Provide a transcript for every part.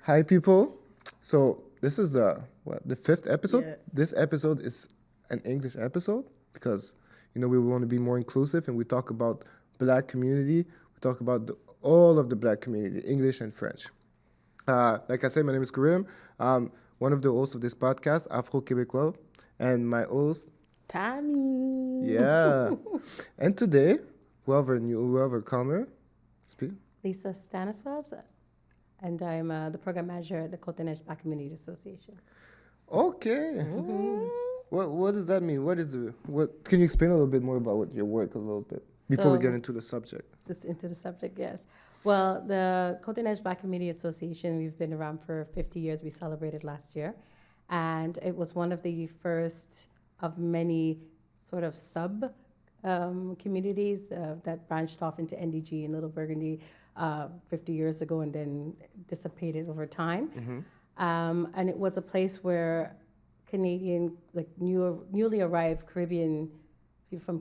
Hi, people. So this is the fifth episode. Yeah. This episode is an English episode because we want to be more inclusive and we talk about Black community. We talk about all of the Black community, English and French. Like I said, my name is Karim. One of the hosts of this podcast, Afro-Québécois, and my host, Tammy. yeah. And today, we have a comer. Speak. Lisa Stanislaus, and I'm the program manager at the Côte-Neige Black Community Association. Okay. Mm-hmm. What does that mean? What? Can you explain a little bit more about your work a little bit before we get into the subject? Just into the subject, yes. Well, the Côte-Neige Black Community Association, we've been around for 50 years. We celebrated last year. And it was one of the first of many sort of sub communities that branched off into NDG and Little Burgundy 50 years ago and then dissipated over time. Mm-hmm. And it was a place where Canadian, like newly arrived Caribbean, people from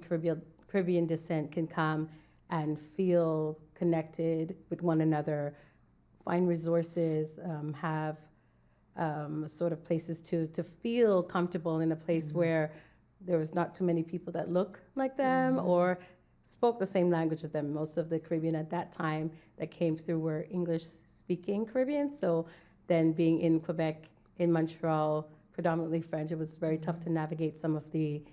Caribbean descent can come and feel connected with one another, find resources, have sort of places to feel comfortable in a place mm-hmm. where there was not too many people that look like them mm-hmm. or spoke the same language as them. Most of the Caribbean at that time that came through were English-speaking Caribbeans. So then being in Quebec, in Montreal, predominantly French, it was very tough to navigate some of the...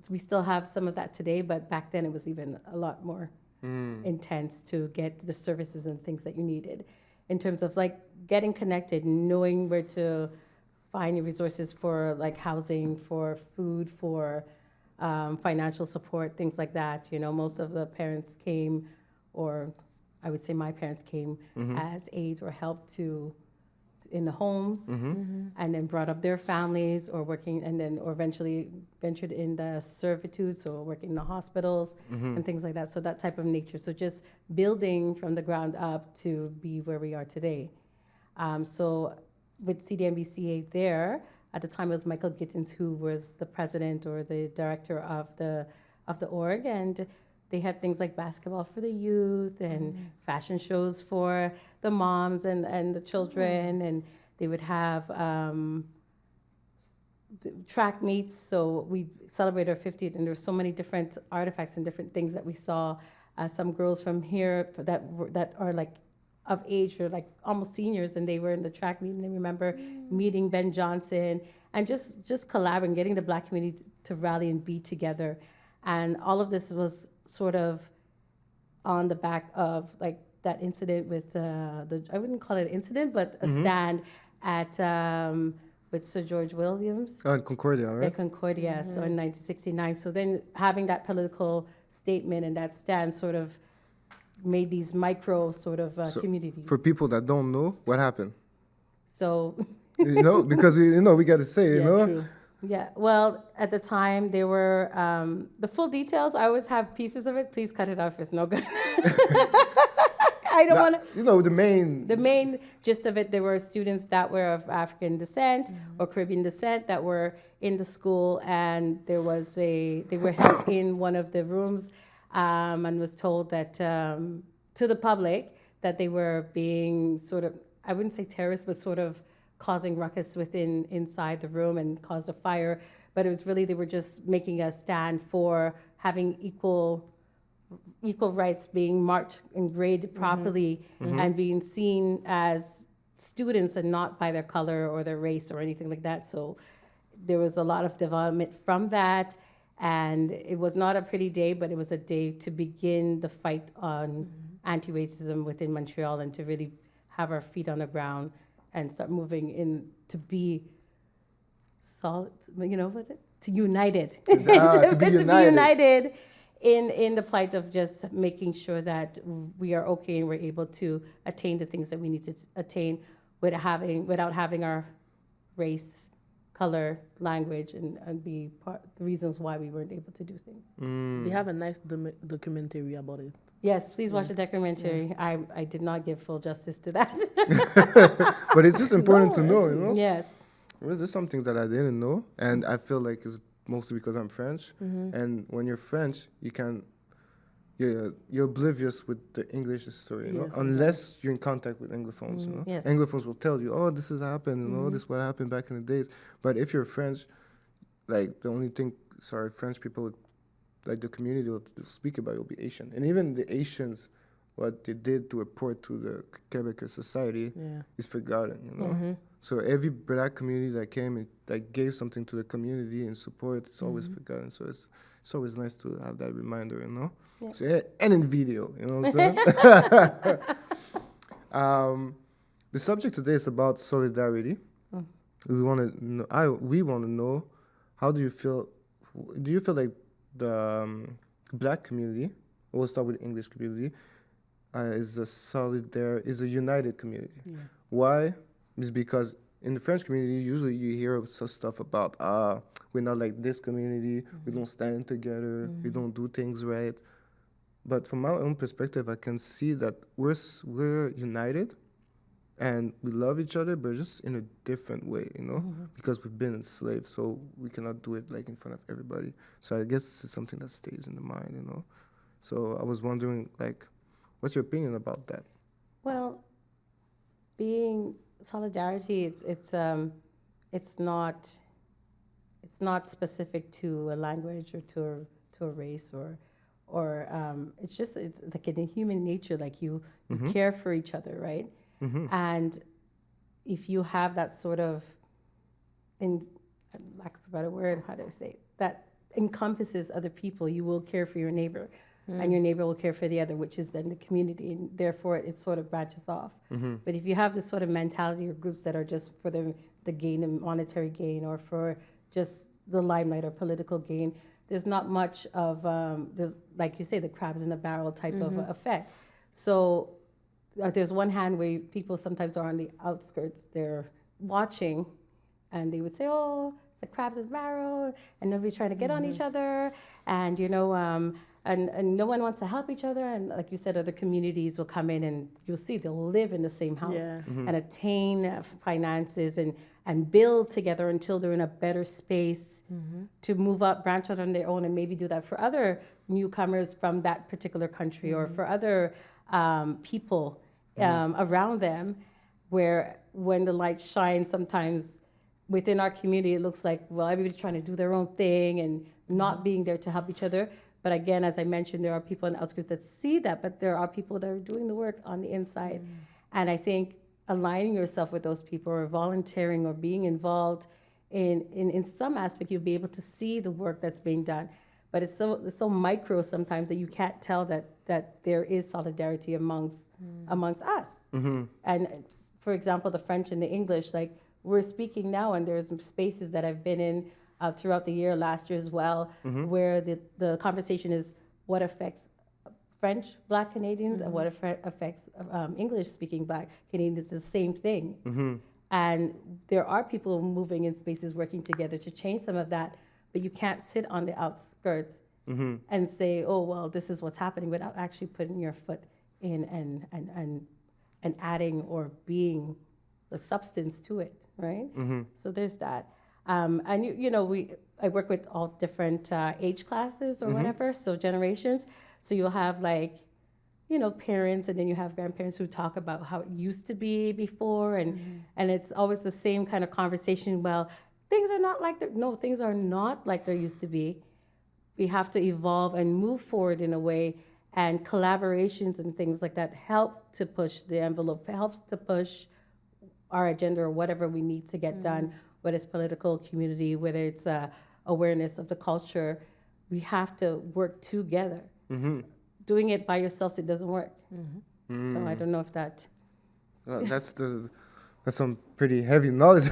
We still have some of that today, but back then it was even a lot more intense to get the services and things that you needed in terms of like getting connected, knowing where to find your resources for like housing, for food, for financial support, things like that. Most of the parents came, or I would say my parents came mm-hmm. as aides or help in the homes mm-hmm. Mm-hmm. and then brought up their families or working or eventually ventured in the servitude, so working in the hospitals mm-hmm. and things like that. So that type of nature. So just building from the ground up to be where we are today. So with CDMBCA there, at the time it was Michael Gittins who was the president or the director of the org, and they had things like basketball for the youth and fashion shows for the moms and the children, and they would have track meets. So we celebrated our 50th, and there were so many different artifacts and different things that we saw. Some girls from here that are like of age or like almost seniors, and they were in the track meet, and I remember meeting Ben Johnson and just collaborating, getting the Black community to rally and be together. And all of this was sort of on the back of like that incident with I wouldn't call it an incident, but a mm-hmm. stand at with Sir George Williams. Oh, in Concordia, right? Yeah, Concordia, mm-hmm. So in 1969. So then having that political statement and that stand sort of made these micro sort of communities. For people that don't know, what happened? So... because we got to say, True. Yeah, well, at the time, there were, the full details, I always have pieces of it. Please cut it off, it's no good. I don't want to... The main gist of it, there were students that were of African descent mm-hmm. or Caribbean descent that were in the school, and they were held in one of the rooms and was told that, to the public, that they were being sort of, I wouldn't say terrorists, but sort of causing ruckus inside the room and caused a fire. But it was really, they were just making a stand for having equal rights, being marked and graded properly mm-hmm. and being seen as students and not by their color or their race or anything like that. So there was a lot of development from that. And it was not a pretty day, but it was a day to begin the fight on mm-hmm. anti-racism within Montreal and to really have our feet on the ground and start moving in to be solid, to united. To be united in the plight of just making sure that we are okay and we're able to attain the things that we need to attain without having our race, color, language, and be the reasons why we weren't able to do things. They have a nice documentary about it. Yes, please watch the documentary. Yeah. I did not give full justice to that. But it's just important to know, Yes. There's just something that I didn't know, and I feel like it's mostly because I'm French. Mm-hmm. And when you're French, you can you're oblivious with the English history, you know, Yes, unless you're in contact with Anglophones, you know. Yes. Anglophones will tell you, oh, this has happened, you know, this is what happened back in the days. But if you're French, like, the only thing, French people, like, the community will speak about will be Asian. And even the Asians, what they did to report to the Quebecer society is forgotten, you know. So every black community that came and like gave something to the community and support, it's always forgotten. So it's always nice to have that reminder, you know. Yeah. So, and in video, you know what I'm saying? The subject today is about solidarity. We want to know, how do you feel? Do you feel like the black community, we'll start with the English community, is a united community? Yeah. Why? Is because in the French community, usually you hear some stuff about, we're not like this community, we don't stand together, we don't do things right. But from my own perspective, I can see that we're united and we love each other, but just in a different way, you know, because we've been enslaved, so we cannot do it like in front of everybody. So I guess this is something that stays in the mind, you know. So I was wondering, like, what's your opinion about that? Well, being solidarity, it's not specific to a language or to a race or it's like in human nature, like you care for each other, right? And if you have that sort of, in lack of a better word, how do I say it, that encompasses other people, you will care for your neighbor. And your neighbor will care for the other, which is then the community, and therefore it sort of branches off. But if you have this sort of mentality or groups that are just for the gain and monetary gain, or for just the limelight or political gain, there's not much of, there's, like you say, the crabs in the barrel type of effect. So there's one hand where people sometimes are on the outskirts, they're watching, and they would say, oh, it's the crabs in the barrel, and nobody's trying to get on each other, and, you know, and no one wants to help each other. And like you said, other communities will come in and you'll see they'll live in the same house and attain finances and build together until they're in a better space to move up, branch out on their own, and maybe do that for other newcomers from that particular country or for other people around them, where when the light shines, sometimes within our community, it looks like, well, everybody's trying to do their own thing and not being there to help each other. But again, as I mentioned, there are people on the outskirts that see that, but there are people that are doing the work on the inside. And I think aligning yourself with those people, or volunteering, or being involved in some aspect, you'll be able to see the work that's being done. But it's so micro sometimes that you can't tell that there is solidarity amongst us. And for example, the French and the English, like we're speaking now, and there's spaces that I've been in throughout the year, last year as well, where the conversation is what affects French Black Canadians and what affects English-speaking Black Canadians. It's the same thing. And there are people moving in spaces, working together to change some of that, but you can't sit on the outskirts and say, oh, well, this is what's happening, without actually putting your foot in and adding or being the substance to it, right? So there's that. And you know, I work with all different age classes or whatever, so generations. So you'll have like, you know, parents, and then you have grandparents who talk about how it used to be before, and it's always the same kind of conversation. Well, things are not like things are not like there used to be. We have to evolve and move forward in a way, and collaborations and things like that help to push the envelope, helps to push our agenda or whatever we need to get done. Whether it's political, community, whether it's awareness of the culture, we have to work together. Doing it by yourselves, it doesn't work. So I don't know if that... Well, that's some pretty heavy knowledge.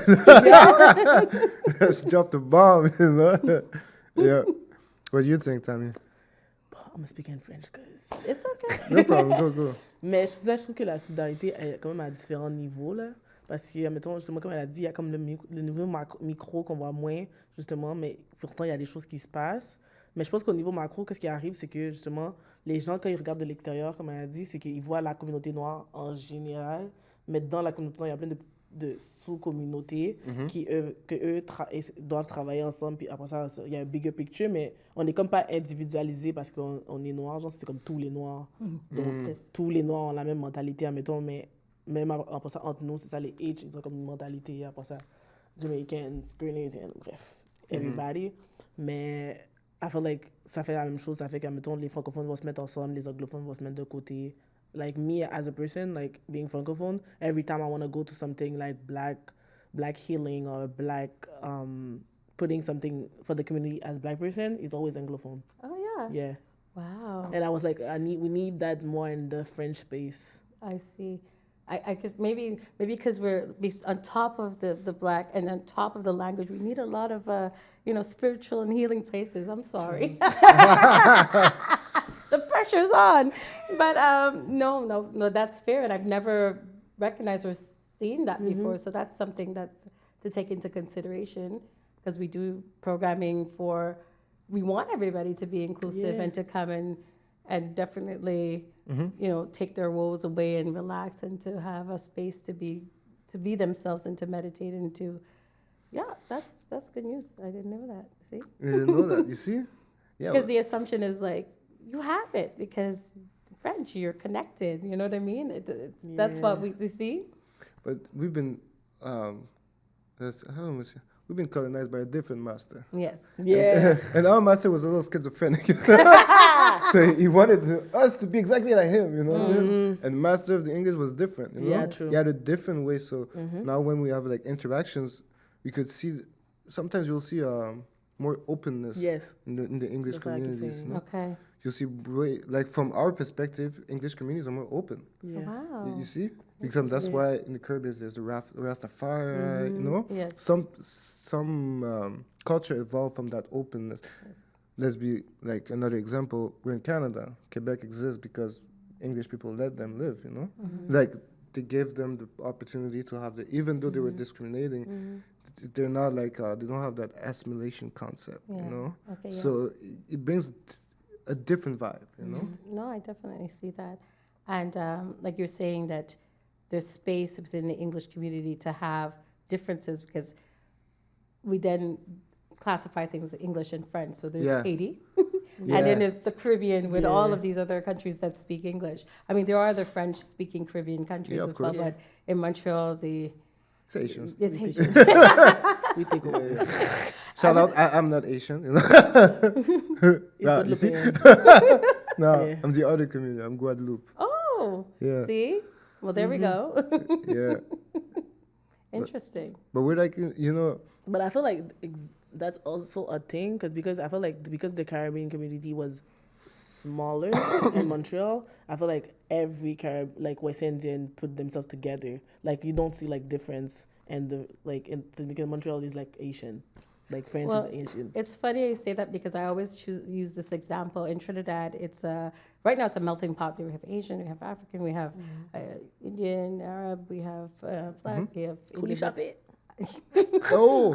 Let's drop the bomb, you know? Yeah. What do you think, Tammy? I'm going to speak in French, because... It's okay. No problem, go. Mais je trouve que la solidarité est quand même à différents niveaux, là. Parce que, mettons, justement, comme elle a dit, il y a comme le niveau micro qu'on voit moins, justement, mais pourtant, il y a des choses qui se passent. Mais je pense qu'au niveau macro, qu'est-ce qui arrive, c'est que, justement, les gens, quand ils regardent de l'extérieur, comme elle a dit, c'est qu'ils voient la communauté noire en général, mais dans la communauté noire, il y a plein de sous-communautés doivent travailler ensemble, puis après ça, il y a un bigger picture, mais on n'est comme pas individualisé parce qu'on est noir, genre c'est comme tous les noirs. Donc, tous les noirs ont la même mentalité, admettons, mais même après ça, entre nous, c'est ça, les H, ils ont comme une mentalité, après ça, Jamaicans, Grenadians, bref, everybody. Mais I feel like ça fait la même chose, ça fait que, mettons, les francophones vont se mettre ensemble, les anglophones vont se mettre de côté. Like me as a person, like being francophone, every time I want to go to something like black healing or black putting something for the community as black person, it's always anglophone. Oh yeah. Yeah. Wow. And I was like, we need that more in the French space. I see. I could maybe because we're on top of the black and on top of the language, we need a lot of spiritual and healing places. I'm sorry. The pressure's on. But no, that's fair. And I've never recognized or seen that before. So that's something that's to take into consideration because we do programming we want everybody to be inclusive and to come and definitely, take their woes away and relax and to have a space to be themselves and to meditate and to, that's good news. I didn't know that. See? You didn't know that. You see? Yeah. Because the assumption is like, you have it because French, you're connected. You know what I mean? That's what we see. But we've been, we've been colonized by a different master. Yes. Yeah. And our master was a little schizophrenic. So he wanted us to be exactly like him, you know what I'm saying? And master of the English was different, you know? Yeah, true. He had a different way. So now when we have like interactions, we could see, sometimes you'll see more openness in the English communities. You know? Okay. You'll see, like from our perspective, English communities are more open. Yeah. Wow. You see? Because that's why in the Caribbean there's the Rastafari, you know? Yes. Some culture evolved from that openness. Yes. Let's be like another example. We're in Canada. Quebec exists because English people let them live, you know? Like they gave them the opportunity to have even though they were discriminating, they're not like, they don't have that assimilation concept, you know? Okay, so it brings a different vibe, you know? No, I definitely see that. And like you're saying that there's space within the English community to have differences because we then classify things as English and French. So there's Haiti, and then there's the Caribbean with all of these other countries that speak English. I mean, there are other French-speaking Caribbean countries as well, but in Montreal, it's Asians. It's Haitians. We take over. Shout out, I'm not Asian, you know? Nah, you see? No, I'm the other community. I'm Guadeloupe. Oh, see? Well, there we go. Interesting. But we're like, you know. But I feel like that's also a thing because I feel like because the Caribbean community was smaller in Montreal, I feel like every West Indian put themselves together. Like you don't see like difference and because Montreal is like Asian. Like French is Asian. It's funny you say that because I always use this example. In Trinidad, right now it's a melting pot. There we have Asian, we have African, we have Indian, Arab, we have Black, we have Indian. Oh.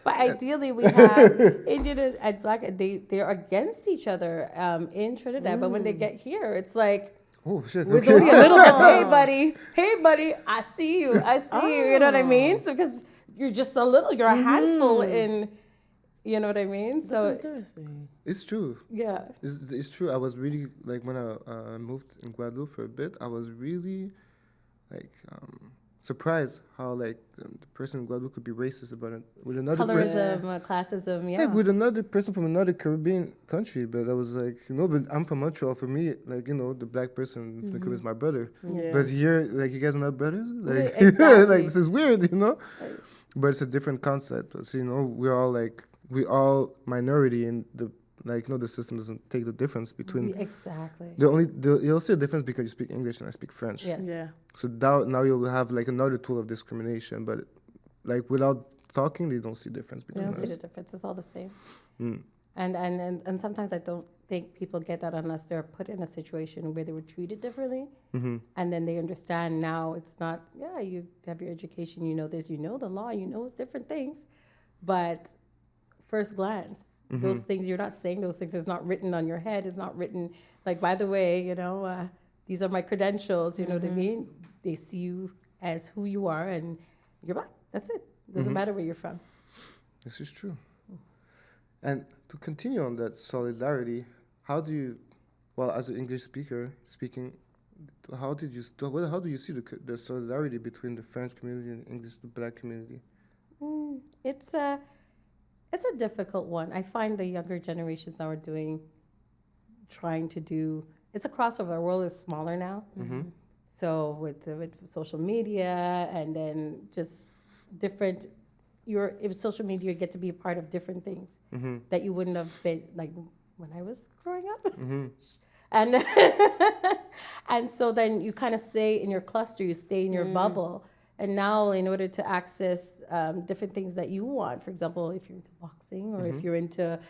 But ideally we have Indian and Black, and they're against each other in Trinidad. But when they get here, it's like, oh shit! It's only a little bit. Hey buddy, I see you. You know what I mean? So because you're just you're a handful in, you know what I mean? So that's interesting. It's true. Yeah. It's true. I was really, like, when I moved in Guadeloupe for a bit, I was really, like, surprised how, like, the person in Guadeloupe could be racist about it with another person. Colorism, classism, yeah. Like, with another person from another Caribbean country, but I was like, but I'm from Montreal. For me, like, the black person from the Caribbean is my brother. Yeah. But here, like, you guys are not brothers? Like, exactly. Like, this is weird, But it's a different concept. So, we're all minority in the, the system doesn't take the difference between. Exactly. You'll see a difference because you speak English and I speak French. Yes. Yeah. So now you'll have, like, another tool of discrimination, but, like, without talking, they don't see difference between us. They don't see the difference. It's all the same. And sometimes I don't think people get that unless they're put in a situation where they were treated differently. And then they understand now it's not, you have your education, you know this, you know the law, you know different things. But first glance, those things, you're not saying those things. It's not written on your head. It's not written, like, by the way, these are my credentials, you know what I mean? They see you as who you are and you're black. That's it. Doesn't matter where you're from. This is true. And to continue on that solidarity, how do you, well, as an English speaker speaking, how do you see the solidarity between the French community and English, the black community? It's a difficult one. I find the younger generations now are trying to do. It's a crossover. Our world is smaller now. So with social media and then just different, if social media, you get to be a part of different things that you wouldn't have been, like when I was growing up. And and so then you kind of stay in your cluster, you stay in your bubble. And now in order to access different things that you want, for example, if you're into boxing or if you're into,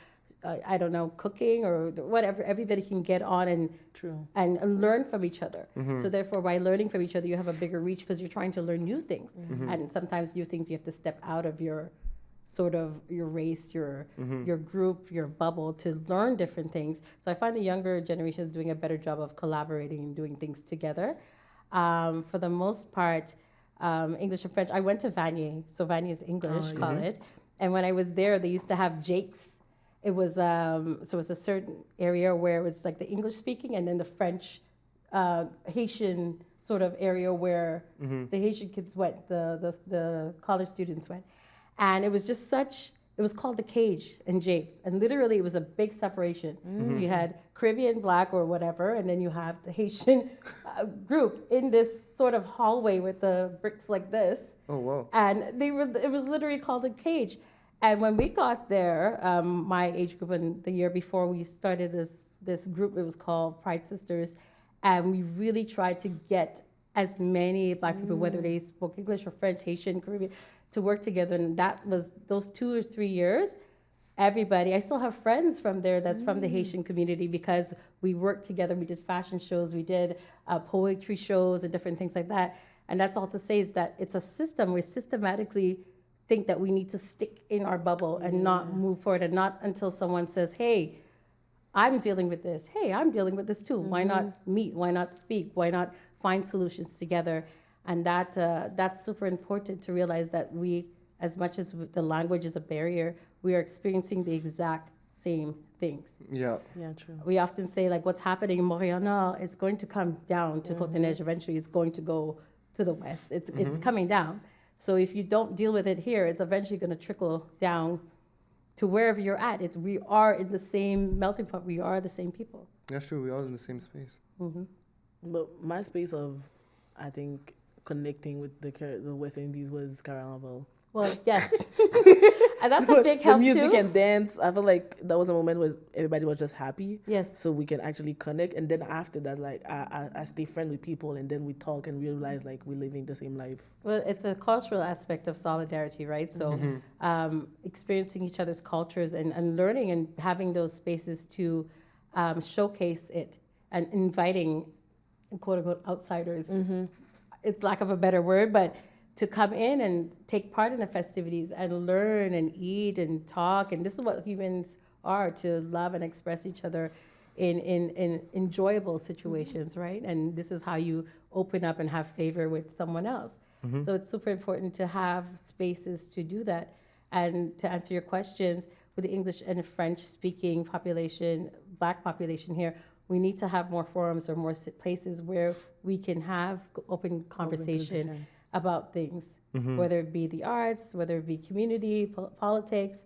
I don't know, cooking or whatever, everybody can get on and learn from each other. So therefore, by learning from each other, you have a bigger reach because you're trying to learn new things. And sometimes new things you have to step out of your sort of your race, your group, your bubble to learn different things. So I find the younger generation is doing a better job of collaborating and doing things together. For the most part, English and French. I went to Vanier, so Vanier is English college, and when I was there, they used to have Jakes. It was so it was a certain area where it was like the English speaking, and then the French, Haitian sort of area where the Haitian kids went, the college students went, and it was just such. It was called the Cage and Jakes, and literally it was a big separation. So you had Caribbean black or whatever, and then you have the Haitian group in this sort of hallway with the bricks like this. Oh wow! And it was literally called a Cage. And when we got there, my age group, and the year before we started this group, it was called Pride Sisters, and we really tried to get as many black people, whether they spoke English or French, Haitian, Caribbean, to work together. And that was those 2 or 3 years. Everybody, I still have friends from there that's from the Haitian community because we worked together. We did fashion shows, we did poetry shows and different things like that. And that's all to say is that it's a system. We systematically think that we need to stick in our bubble and not move forward, and not until someone says, hey, I'm dealing with this. Hey, I'm dealing with this too. Why not meet? Why not speak? Why not find solutions together? And that's super important to realize that we, as much as the language is a barrier, we are experiencing the exact same things. Yeah. Yeah, true. We often say, like, what's happening in Montréal is going to come down to Côte-Neige. Eventually, it's going to go to the west. It's coming down. So if you don't deal with it here, it's eventually going to trickle down to wherever you're at. We are in the same melting pot. We are the same people. That's true. We're all in the same space. But my space of, I think, connecting with the West Indies was Carnival. Well, yes. And that's a big help, the music too. and dance, I feel like that was a moment where everybody was just happy. Yes. So we can actually connect. And then after that, like, I stay friends with people, and then we talk and realize, like, we're living the same life. Well, it's a cultural aspect of solidarity, right? So experiencing each other's cultures and learning and having those spaces to showcase it and inviting, quote-unquote, outsiders. It's lack of a better word, but to come in and take part in the festivities and learn and eat and talk. And this is what humans are, to love and express each other in enjoyable situations, right? And this is how you open up and have favor with someone else. So it's super important to have spaces to do that. And to answer your questions, with the English and French speaking population, black population here, we need to have more forums or more places where we can have open conversation about things, whether it be the arts, whether it be community, politics,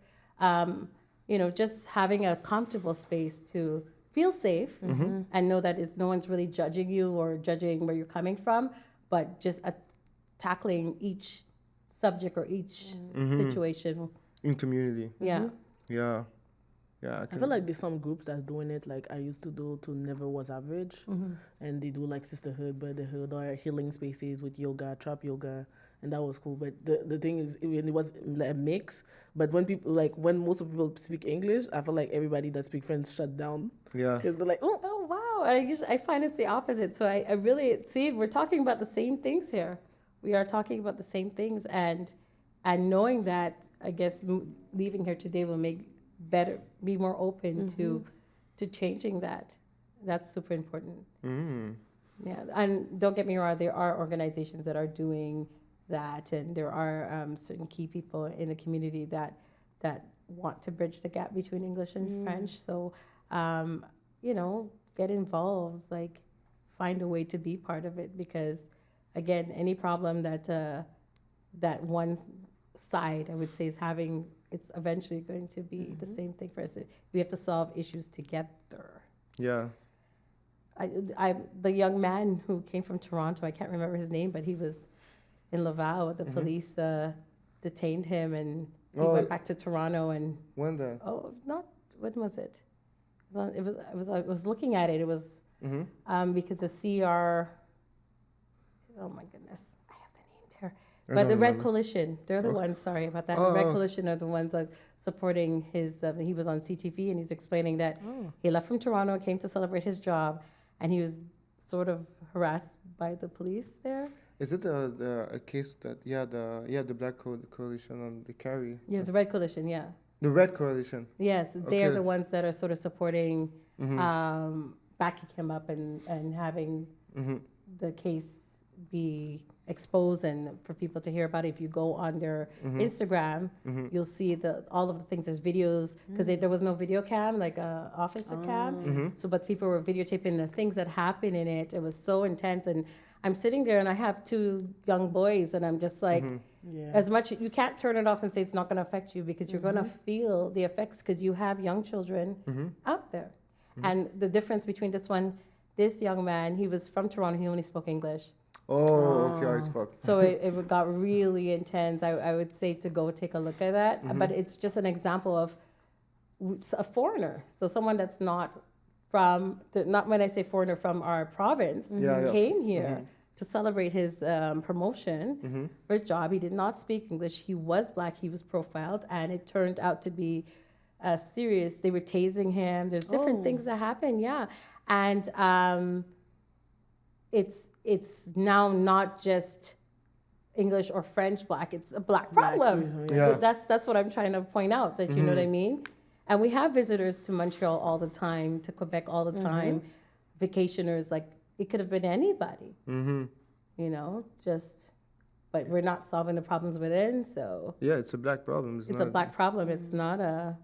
just having a comfortable space to feel safe and know that no one's really judging you or judging where you're coming from, but just tackling each subject or each situation. In community. Yeah. Yeah. I feel like there's some groups that's doing it, like I used to do to Never Was Average, and they do like sisterhood, brotherhood, or healing spaces with yoga, trap yoga, and that was cool. But the thing is, it was like a mix. But when most of people speak English, I feel like everybody that speaks French shut down. Yeah, because they're like, oh wow, I find it's the opposite. So I really see we're talking about the same things here. We are talking about the same things, and knowing that, I guess leaving here today will be more open to changing that. That's super important. Yeah, and don't get me wrong, there are organizations that are doing that, and there are certain key people in the community that want to bridge the gap between English and French. So, you know, get involved, like find a way to be part of it, because again, any problem that one side, I would say, is having, it's eventually going to be the same thing for us. We have to solve issues together. Yeah. The young man who came from Toronto, I can't remember his name, but he was in Laval. The police detained him, and he went back to Toronto. And when then? When was it? I was looking at it. It was because the CR. Oh my goodness, I have the name there. But the Red Coalition, they're the ones. Sorry about that. The Red Coalition are the ones that supporting his. He was on CTV, and he's explaining that he left from Toronto, came to celebrate his job, and he was sort of harassed by the police there. Is it a case that the Black Coalition on the carry? Yeah, the Red Coalition. Yeah. The Red Coalition. Yes, they are the ones that are sort of supporting, backing him up and having the case be exposed and for people to hear about it. If you go on their Instagram, you'll see all of the things. There's videos, because there was no video cam, like a officer cam. So, but people were videotaping the things that happened in it. It was so intense, and I'm sitting there, and I have 2 young boys, and I'm just like, as much, you can't turn it off and say it's not going to affect you, because you're going to feel the effects, because you have young children out there. And the difference between this young man, he was from Toronto, he only spoke English. Oh, okay, as fuck. So it got really intense. I would say to go take a look at that. But it's just an example of a foreigner. So someone that's not from, not when I say foreigner, from our province, came here to celebrate his promotion for his job. He did not speak English. He was Black. He was profiled. And it turned out to be serious. They were tasing him. There's different things that happen, And it's now not just English or French Black. It's a Black problem. That's what I'm trying to point out, that you know what I mean? And we have visitors to Montreal all the time, to Quebec all the time, vacationers, like it could have been anybody, you know, but we're not solving the problems within, so. Yeah, it's a Black problem. It's a Black problem. It's not a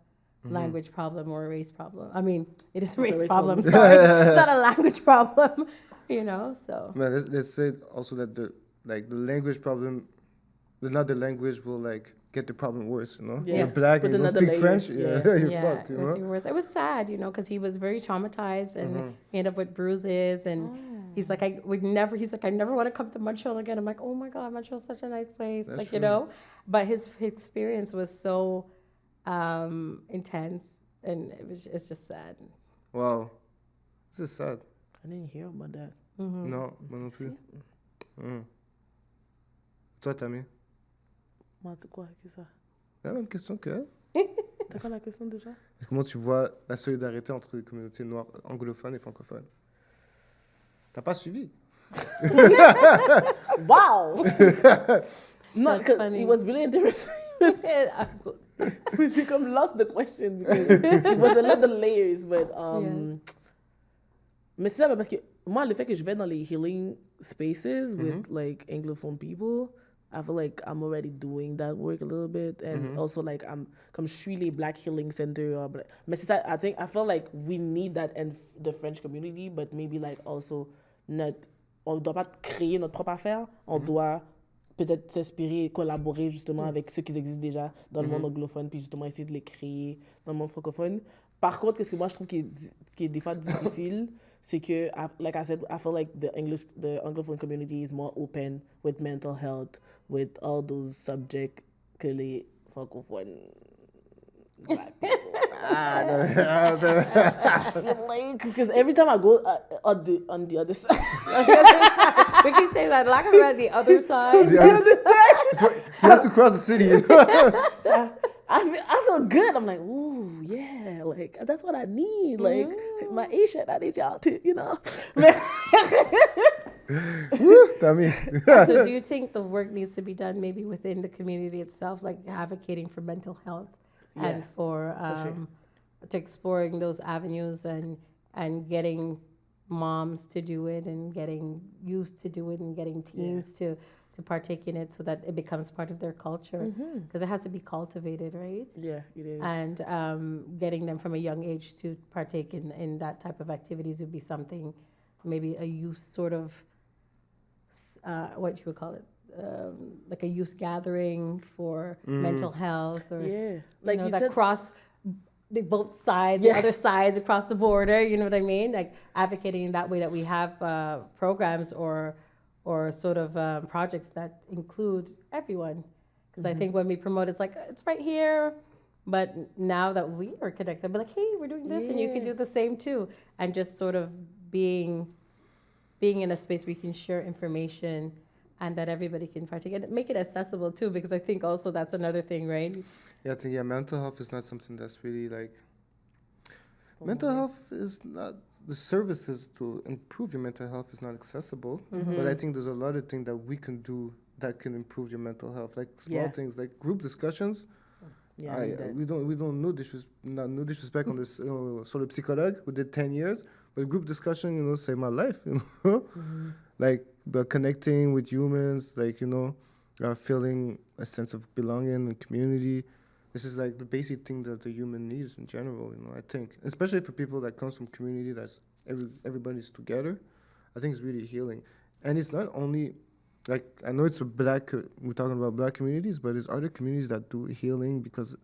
language problem or a race problem. I mean, it is a race problem, sorry. It's not a language problem, you know, so. Man, let's say also that the language problem, not the language will get the problem worse, you know? Yes. You're Black and you don't speak French, you're fucked, you know? It was sad, you know, because he was very traumatized, and he ended up with bruises, and he's like, I never want to come to Montreal again. I'm like, oh my God, Montreal's such a nice place, That's you know? But his experience was so intense, and it's just sad. Wow. This is sad. I didn't hear about that. Non, moi non plus. Toi, Tammy? Moi, c'est quoi que ça? La même question que. C'était quoi la question déjà? Comment tu vois la solidarité entre les communautés noires anglophones et francophones? T'as pas suivi? Wow! No, That's funny. it was really interesting. She lost the question because it was a lot of layers, but mais c'est ça, parce que moi, le fait que je vais dans les healing spaces with like Anglophone people, I feel like I'm already doing that work a little bit, and also like I'm comme je suis les Black Healing Center. Mais c'est ça, I feel like we need that in the French community, but maybe like also on doit pas créer notre propre affaire, on doit peut-être s'inspirer et collaborer justement avec ceux qui existent déjà dans le monde anglophone, puis justement essayer de les créer dans le monde francophone. Par contre, qu'est-ce que moi je trouve qui est des fois difficile, c'est que, like I said, I feel like the anglophone community is more open with mental health, with all those subjects que les francophones. Black people. I feel like, because every time I go on the other side. We keep saying that, like we're on the other side. You have to cross the city. I feel good. I'm like, ooh, yeah, like that's what I need. Like my Asian, I need y'all to, you know. Tammy. So do you think the work needs to be done maybe within the community itself, like advocating for mental health and for sure. to exploring those avenues and getting moms to do it and getting youth to do it and getting teens to to partake in it so that it becomes part of their culture. Because it has to be cultivated, right? Yeah, it is. And getting them from a young age to partake in that type of activities would be something, maybe a youth sort of, what you would call it, like a youth gathering for mental health, or like you know, you that said, cross both sides, the other sides across the border. You know what I mean? Like advocating in that way that we have programs or sort of projects that include everyone. Because I think when we promote, it's like it's right here. But now that we are connected, I'll be like, hey, we're doing this, and you can do the same too, and just sort of being in a space where you can share information and that everybody can partake and make it accessible too, because I think also that's another thing, right? Yeah, I think mental health is not something that's really like. Mental health is not, the services to improve your mental health is not accessible. But I think there's a lot of things that we can do that can improve your mental health, like small things, like group discussions. We don't no disrespect on this sur le psychologue who did 10 years, but group discussion, saved my life, like but connecting with humans, like feeling a sense of belonging and community. This is like the basic thing that the human needs in general, I think, especially for people that comes from community that's everybody's together. I think it's really healing, and it's not only. Like, I know it's we're talking about black communities, but there's other communities that do healing, because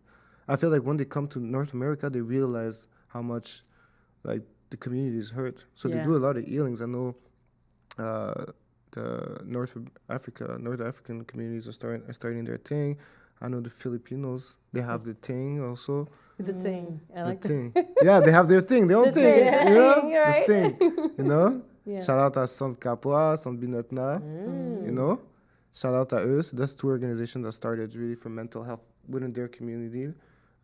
I feel like when they come to North America, they realize how much, like, the community is hurt. So they do a lot of healings. I know the North African communities are starting their thing. I know the Filipinos, they have the thing also. The thing. I like the thing. Yeah, they have their thing, their own thing. Right? The thing, Yeah. Shout out à Centre Capois, Centre Binotna, Shout out à eux. So that's two organizations that started really for mental health within their community,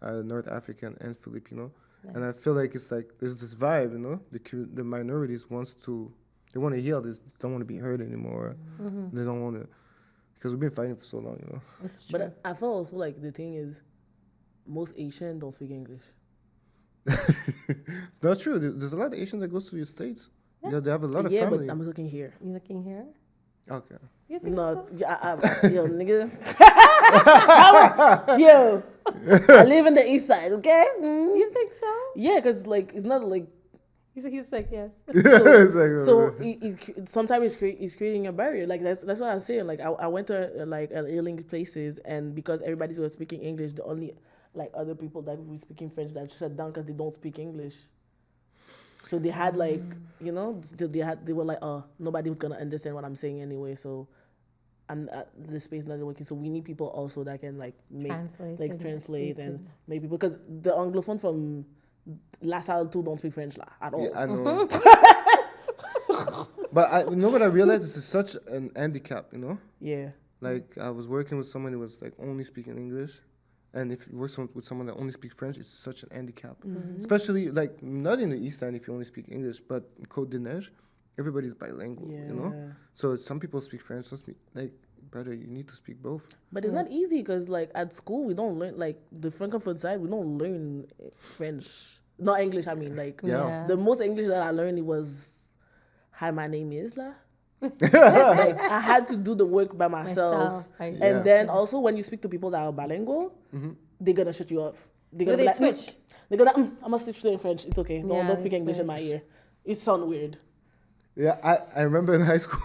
North African and Filipino. Yeah. And I feel like it's like there's this vibe, the minorities want to heal. They don't want to be hurt anymore. They don't want to, because we've been fighting for so long, It's true. But I feel also like the thing is, most Asians don't speak English. It's not true. There's a lot of Asians that goes to the States. Yeah, they have a lot of family. Yeah, but I'm looking here. You looking here? Okay. You think No, so? yo, nigga. Yo, I live in the east side, okay? You think so? Yeah, because, like, it's not, like... He's like, yes. So sometimes it's creating a barrier. Like, that's what I'm saying. Like, I went to, like, healing places, and because everybody was speaking English, the only, like, other people that were speaking French that shut down because they don't speak English. So they had like, they were like, oh, nobody was gonna understand what I'm saying anyway. So, the space is not working. So we need people also that can like translate and maybe, because the anglophone from La Salle too don't speak French at all. Yeah, I know. But what I realized is it's such an handicap, Yeah. Like I was working with someone who was like only speaking English. And if you work with someone that only speaks French, it's such an handicap. Especially, like, not in the East End if you only speak English, but in Côte de Neige, everybody's bilingual, So some people speak French, some speak, like, brother, you need to speak both. But it's not easy because, like, at school, we don't learn, like, the Francophone side, we don't learn French. Not English, I mean, like, the most English that I learned, it was, hi, my name is, la. Like, I had to do the work by myself. And then also when you speak to people that are bilingual, they're gonna shut you off. They're gonna they switch. They're gonna I'm gonna switch to in French. It's okay. Don't speak English in my ear. It sounds weird. Yeah, I remember in high school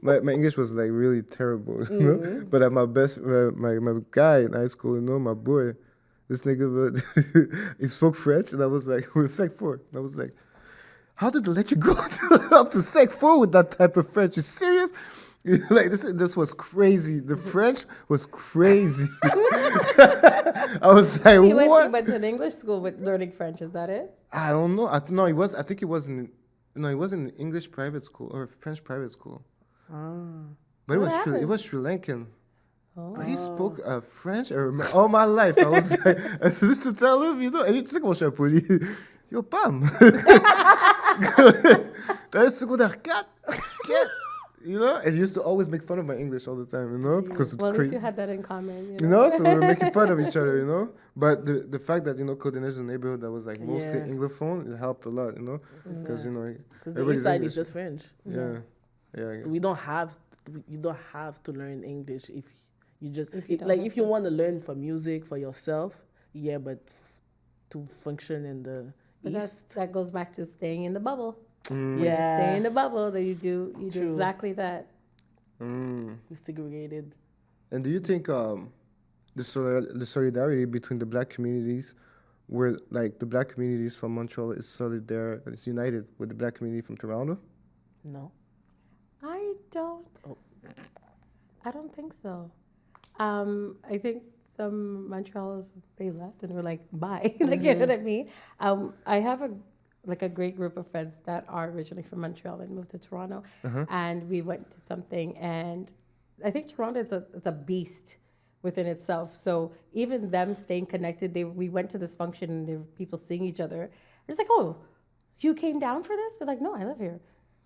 my English was like really terrible, But my my guy in high school, my boy, this nigga, he spoke French, and I was like, we were Sec 4, and I was like, how did they let you go up to Sec 4 with that type of French? You serious? Like, this was crazy. The French was crazy. I was like, what? He went to an English school with learning French. Is that it? I don't know. No, he was. I think he was in. No, he was in an English private school or French private school. But it was Sri Lankan. But he spoke French. I remember all my life. I was like, I used to tell him, and he took mon chapeau. Yo, Pam. T'as secondaire 4? And he used to always make fun of my English all the time, because well, at least you had that in common, so we were making fun of each other, But the fact that Côte de Neige is a neighborhood that was like mostly Anglophone, it helped a lot, because the east side is just French. Yeah. So you don't have to learn English if you just If you don't like have if you to. want to learn for music for yourself, yeah, but to function in the But East, that goes back to staying in the bubble. When you yeah, stay in the bubble, then you do True. exactly that. Mm. you're segregated. And do you think the solidarity between the black communities, where like the black communities from Montreal is united with the black community from Toronto? No. I don't. Oh. I don't think so. I think some Montrealers, they left and were like, bye. Like, you know what I mean? I have a great group of friends that are originally from Montreal and moved to Toronto. And we went to something, and I think Toronto it's a beast within itself. So even them staying connected, we went to this function and there were people seeing each other. It's like, oh, so you came down for this? They're like, no, I live here.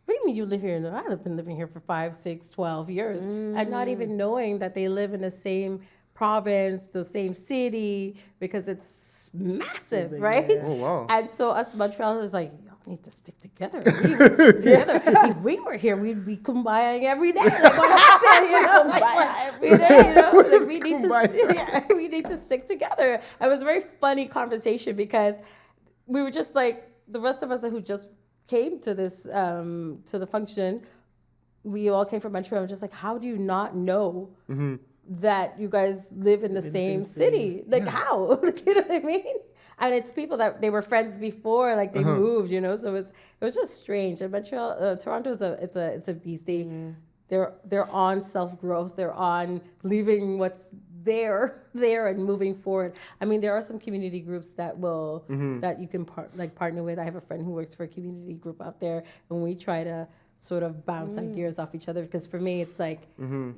What do you mean you live here? No, I've been living here for 5, 6, 12 years. And not even knowing that they live in the same province, the same city, because it's massive, right? Oh, wow. And so us Montrealers like, y'all need to stick together. We need to stick together. If we were here, we'd be kumbayaing every day. Like, what happened? You know, every day, you know? Like, we need to stick together. It was a very funny conversation because we were just like, the rest of us who just came to this, to the function, we all came from Montreal. Just like, how do you not know that you guys live in the same city? Like, how? Like, you know what I mean? And it's people that they were friends before, like they moved, you know. So it was just strange. And Montreal, Toronto is it's a beast. They're on self growth. They're on leaving what's there and moving forward. I mean, there are some community groups that will that you can partner with. I have a friend who works for a community group out there, and we try to sort of bounce ideas off each other. Because for me, it's like,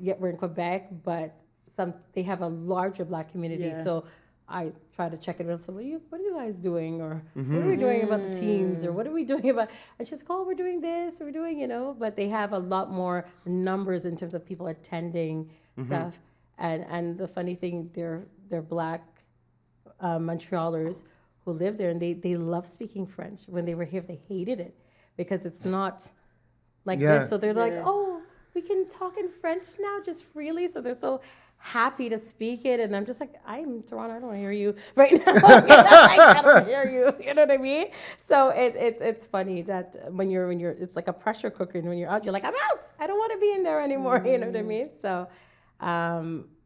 yeah, we're in Quebec, but they have a larger Black community, so I try to check it out. So what are you guys doing? Or what are we doing about the teams? Or what are we doing about... And she's like, oh, we're doing this, we're doing, you know. But they have a lot more numbers in terms of people attending stuff. And the funny thing, they're Black Montrealers who live there, and they love speaking French. When they were here, they hated it because it's not like this. So they're like, oh, we can talk in French now just freely. So they're so happy to speak it, and I'm just like, I'm in Toronto, I don't want to hear you right now. I don't hear you. You know what I mean? So it's funny that when you're it's like a pressure cooker, and when you're out, you're like, I'm out. I don't want to be in there anymore. You know what I mean? So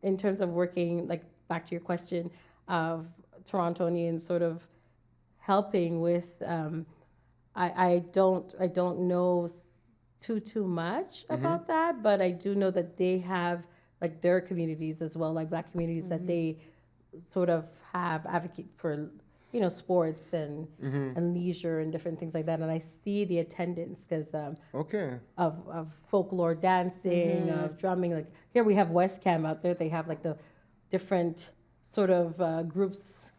in terms of working, like back to your question of Torontonians sort of helping with, I don't know too much about that, but I do know that they have like their communities as well, like Black communities that they sort of have advocate for, you know, sports and leisure and different things like that. And I see the attendance because of folklore dancing, of drumming. Like here we have West Cam out there. They have like the different sort of groups.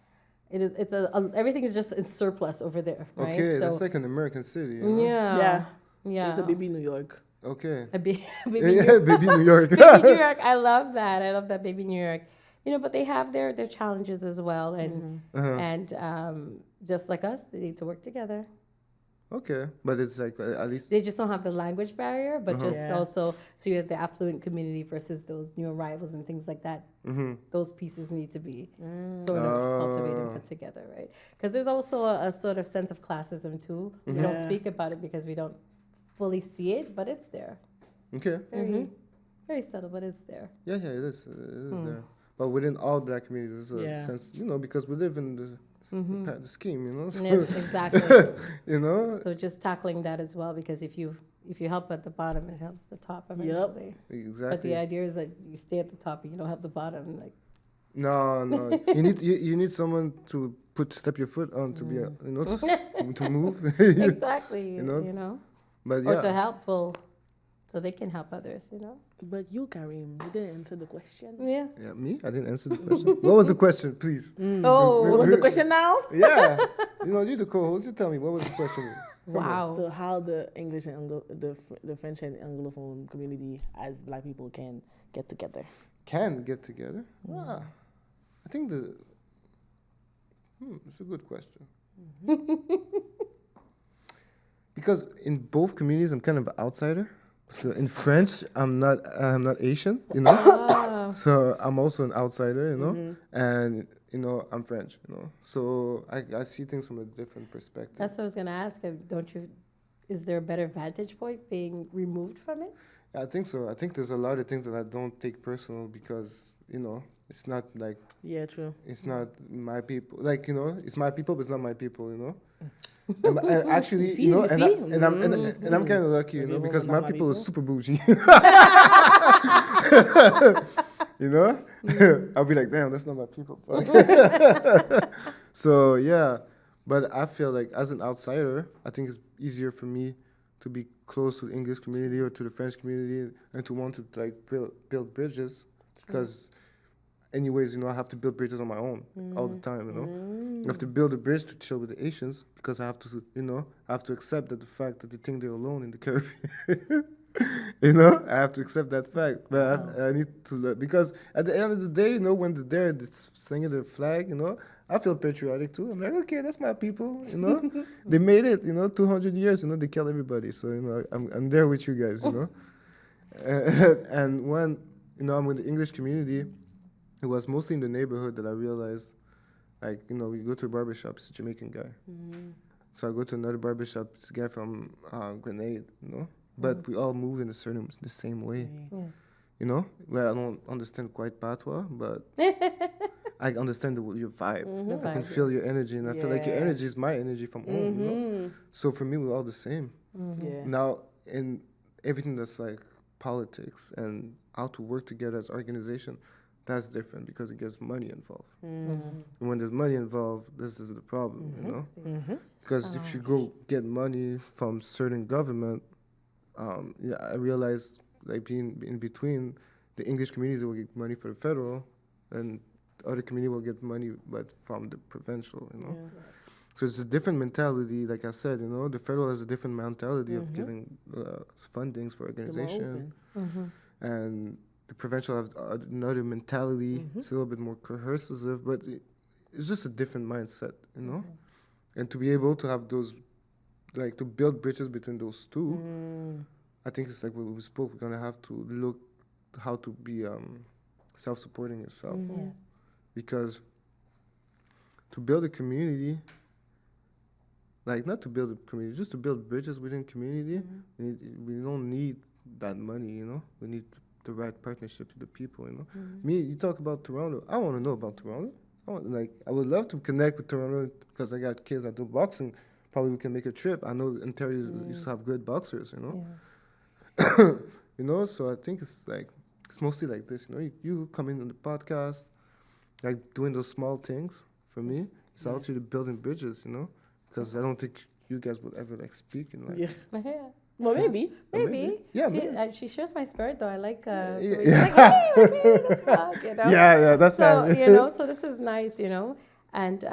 Everything is just in surplus over there, right? Okay, so, that's like an American city. You know? Yeah. It's a baby New York. Okay. Baby Baby New York. Baby New York. I love that. I love that Baby New York. You know, but they have their challenges as well, and just like us, they need to work together. Okay, but it's like at least they just don't have the language barrier, but just also so you have the affluent community versus those new arrivals and things like that. Those pieces need to be sort of cultivated and put together, right? Because there's also a sort of sense of classism too. We don't speak about it because we don't fully see it, but it's there. Okay. Very subtle, but it's there. Yeah, it is. It is there. But within all Black communities, there's a sense, you know, because we live in the scheme, you know. So, yes, exactly. You know. So just tackling that as well, because if you help at the bottom, it helps the top eventually. Exactly. But the idea is that you stay at the top and you don't help the bottom, like. No. you need someone to step your foot on to be to move. Exactly. You know. But or to help so they can help others, you know. But you, Karim, you didn't answer the question. Yeah. Yeah, me? I didn't answer the question. What was the question, please? What was the question now? Yeah. You know, you're the co-host. You tell me, what was the question? Wow. So how the English and the French and Anglophone community as Black people can get together? Can get together? I think it's a good question. Because in both communities, I'm kind of an outsider. So in French, I'm not Asian, you know. So I'm also an outsider, you know, and you know I'm French, you know. So I see things from a different perspective. That's what I was going to ask. Is there a better vantage point being removed from it? I think so. I think there's a lot of things that I don't take personal because, you know, it's not like... Yeah, true. It's not my people. Like, you know, it's my people, but it's not my people, you know? And actually, you know, and I'm kind of lucky, you know, because my people are super bougie. You know? I'll be like, damn, that's not my people. So, yeah. But I feel like as an outsider, I think it's easier for me to be close to the English community or to the French community and to want to like build bridges because anyways, you know, I have to build bridges on my own all the time, you know. I have to build a bridge to chill with the Asians because I have to, you know, I have to accept that the fact that they think they're alone in the Caribbean. You know, I have to accept that fact. But I need to learn because at the end of the day, you know, when they're singing the flag, you know, I feel patriotic too. I'm like, okay, that's my people, you know. They made it, you know, 200 years, you know, they kill everybody. So, you know, I'm there with you guys, you know. And when, you know, I'm with the English community, it was mostly in the neighborhood that I realized, like, you know, we go to a barbershop, it's a Jamaican guy. So I go to another barbershop, it's a guy from Grenade, you know. But we all move in the same way. Yes. You know? Well, I don't understand quite patois, but I understand your vibe. I can feel your energy, and I feel like your energy is my energy from home, you know? So for me, we're all the same. Yeah. Now, in everything that's like politics and how to work together as organization, that's different because it gets money involved. And when there's money involved, this is the problem, you know? Because if you go get money from certain government, yeah, I realized, like, being in between, the English communities will get money for the federal, and the other community will get money, but from the provincial, you know? Yeah. So it's a different mentality, like I said, you know? The federal has a different mentality of giving fundings for organization. And the provincial have another mentality. It's a little bit more coercive, but it's just a different mindset, you know? And to be able to have those, like, to build bridges between those two, I think it's like what we spoke, we're going to have to look how to be self-supporting yourself. Yes. Because to build a community, like, not to build a community, just to build bridges within community, we don't need that money, you know? We need the right partnership with the people, you know? Me, you talk about Toronto. I want to know about Toronto. I would love to connect with Toronto because I got kids that do boxing. Probably we can make a trip. I know Ontario used to have good boxers, you know? Yeah. You know, so I think it's mostly like this, you know? You come in on the podcast, like doing those small things, for me, it's actually building bridges, you know? Because I don't think you guys would ever, like, speak in, like... Yeah. Well, maybe. Yeah, she shares my spirit, though. I like... Yeah. Like, hey, let's rock, you know? Yeah, that's so, nice. You know, so this is nice, you know? And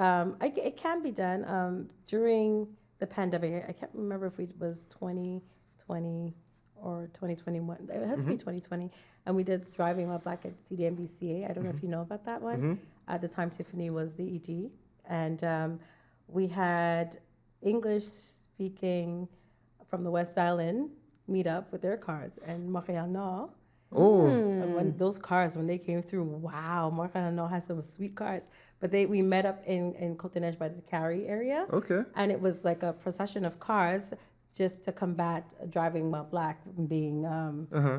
it can be done during the pandemic. I can't remember if it was 2020 or 2021. It has to be 2020. And we did Driving While Black at CDMBCA. I don't know if you know about that one. At the time, Tiffany was the ED. And we had English-speaking from the West Island meet up with their cars. And Mariana... And when those cars, when they came through, wow, Montreal had some sweet cars. But we met up in Côte-Neige by the Carrie area. Okay. And it was like a procession of cars just to combat driving while black being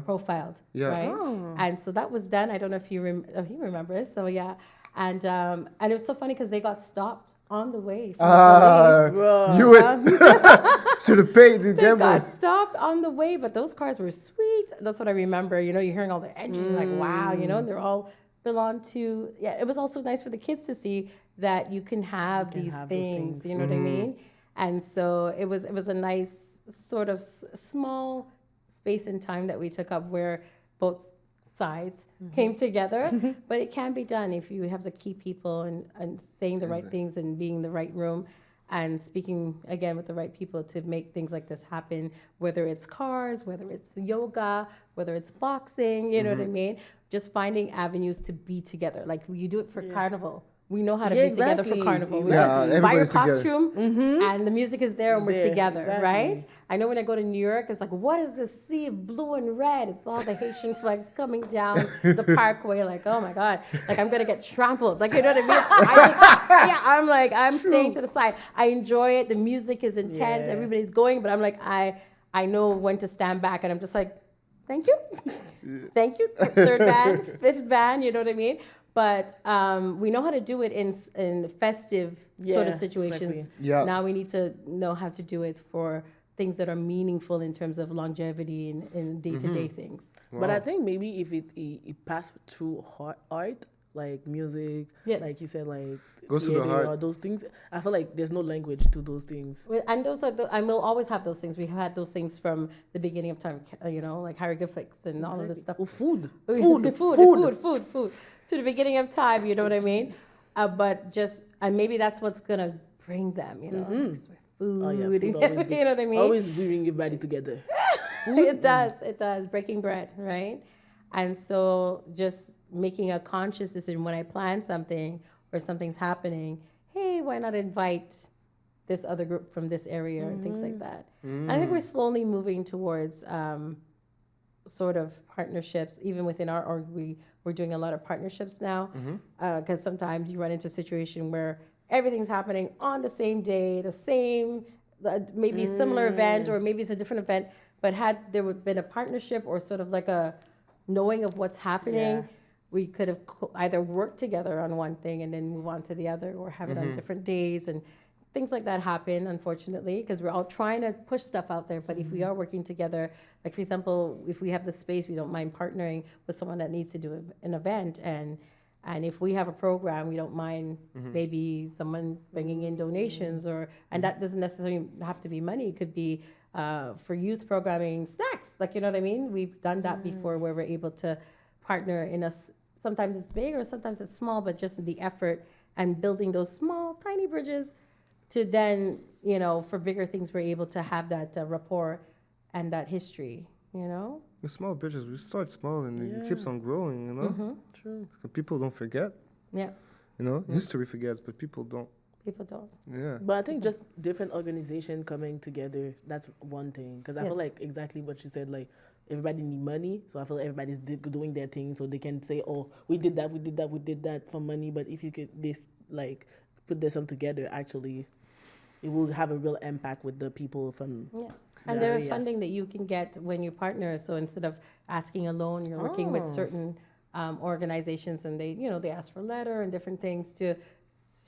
profiled. Yeah. Right? Oh. And so that was done. I don't know if you remember. So yeah. And it was so funny because they got stopped on the way from the police. You should have paid the They got stopped on the way, but those cars were sweet. That's what I remember. You know, you're hearing all the engines, like, wow, you know, and they're all belong to, it was also nice for the kids to see that you can have these things, you know what I mean? And so it was a nice sort of small space and time that we took up where both sides came together, but it can be done if you have the key people and saying the right things and being in the right room and speaking again with the right people to make things like this happen, whether it's cars, whether it's yoga, whether it's boxing, you know what I mean? Just finding avenues to be together. Like you do it for carnival, we know how to be together for exactly. carnival. We Yeah, just buy your everybody's together. costume and the music is there and we're There, together, exactly. right? I know when I go to New York, it's like, what is this sea of blue and red? It's all the Haitian flags coming down the parkway. Like, oh my God, like I'm gonna get trampled. Like, you know what I mean? I'm like, I'm staying to the side. I enjoy it. The music is intense. Yeah. Everybody's going, but I'm like, I know when to stand back, and I'm just like, thank you, thank you. Third band, fifth band, you know what I mean? But we know how to do it in festive sort of Yeah, situations. exactly. Yeah. Now we need to know how to do it for things that are meaningful in terms of longevity and day-to-day things. But I think maybe if it passed through art, like music, Yes. like you said, like Goes to the theater heart. or those things, I feel like there's no language to those things. And those are and we'll always have those things. We had those things from the beginning of time, you know, like hieroglyphics and all of this stuff. Oh, food. Food. To the beginning of time, you know what I mean? But and maybe that's what's gonna bring them, you know, like food. Oh yeah, food you always know what I mean? Always bring everybody together. It does. Breaking bread, right? And so just making a conscious decision when I plan something or something's happening, hey, why not invite this other group from this area and things like that. And I think we're slowly moving towards sort of partnerships. Even within our org, we're doing a lot of partnerships now because sometimes you run into a situation where everything's happening on the same day, the same, maybe similar event, or maybe it's a different event, but had there been a partnership or sort of like a knowing of what's happening, we could have either worked together on one thing and then move on to the other, or have it on different days, and things like that happen, unfortunately, because we're all trying to push stuff out there. But if we are working together, like for example, if we have the space, we don't mind partnering with someone that needs to do an event, and if we have a program, we don't mind maybe someone bringing in donations, and that doesn't necessarily have to be money. It could be for youth programming, snacks, like, you know what I mean? We've done that before, where we're able to partner in sometimes it's big or sometimes it's small, but just the effort and building those small, tiny bridges to then, you know, for bigger things, we're able to have that rapport and that history, you know? The small bridges, we start small and it keeps on growing, you know? True. People don't forget, Yeah, you know? History forgets, but people don't. people don't. Yeah. But I think just different organizations coming together, that's one thing. Because I feel Yes. like exactly what you said, like everybody need money. So I feel like everybody's doing their thing, so they can say, oh, we did that for money. But if you could put this some together, actually, it will have a real impact with the people from And there's funding that you can get when you partner. So instead of asking a loan, you're working with certain organizations, and they ask for a letter and different things to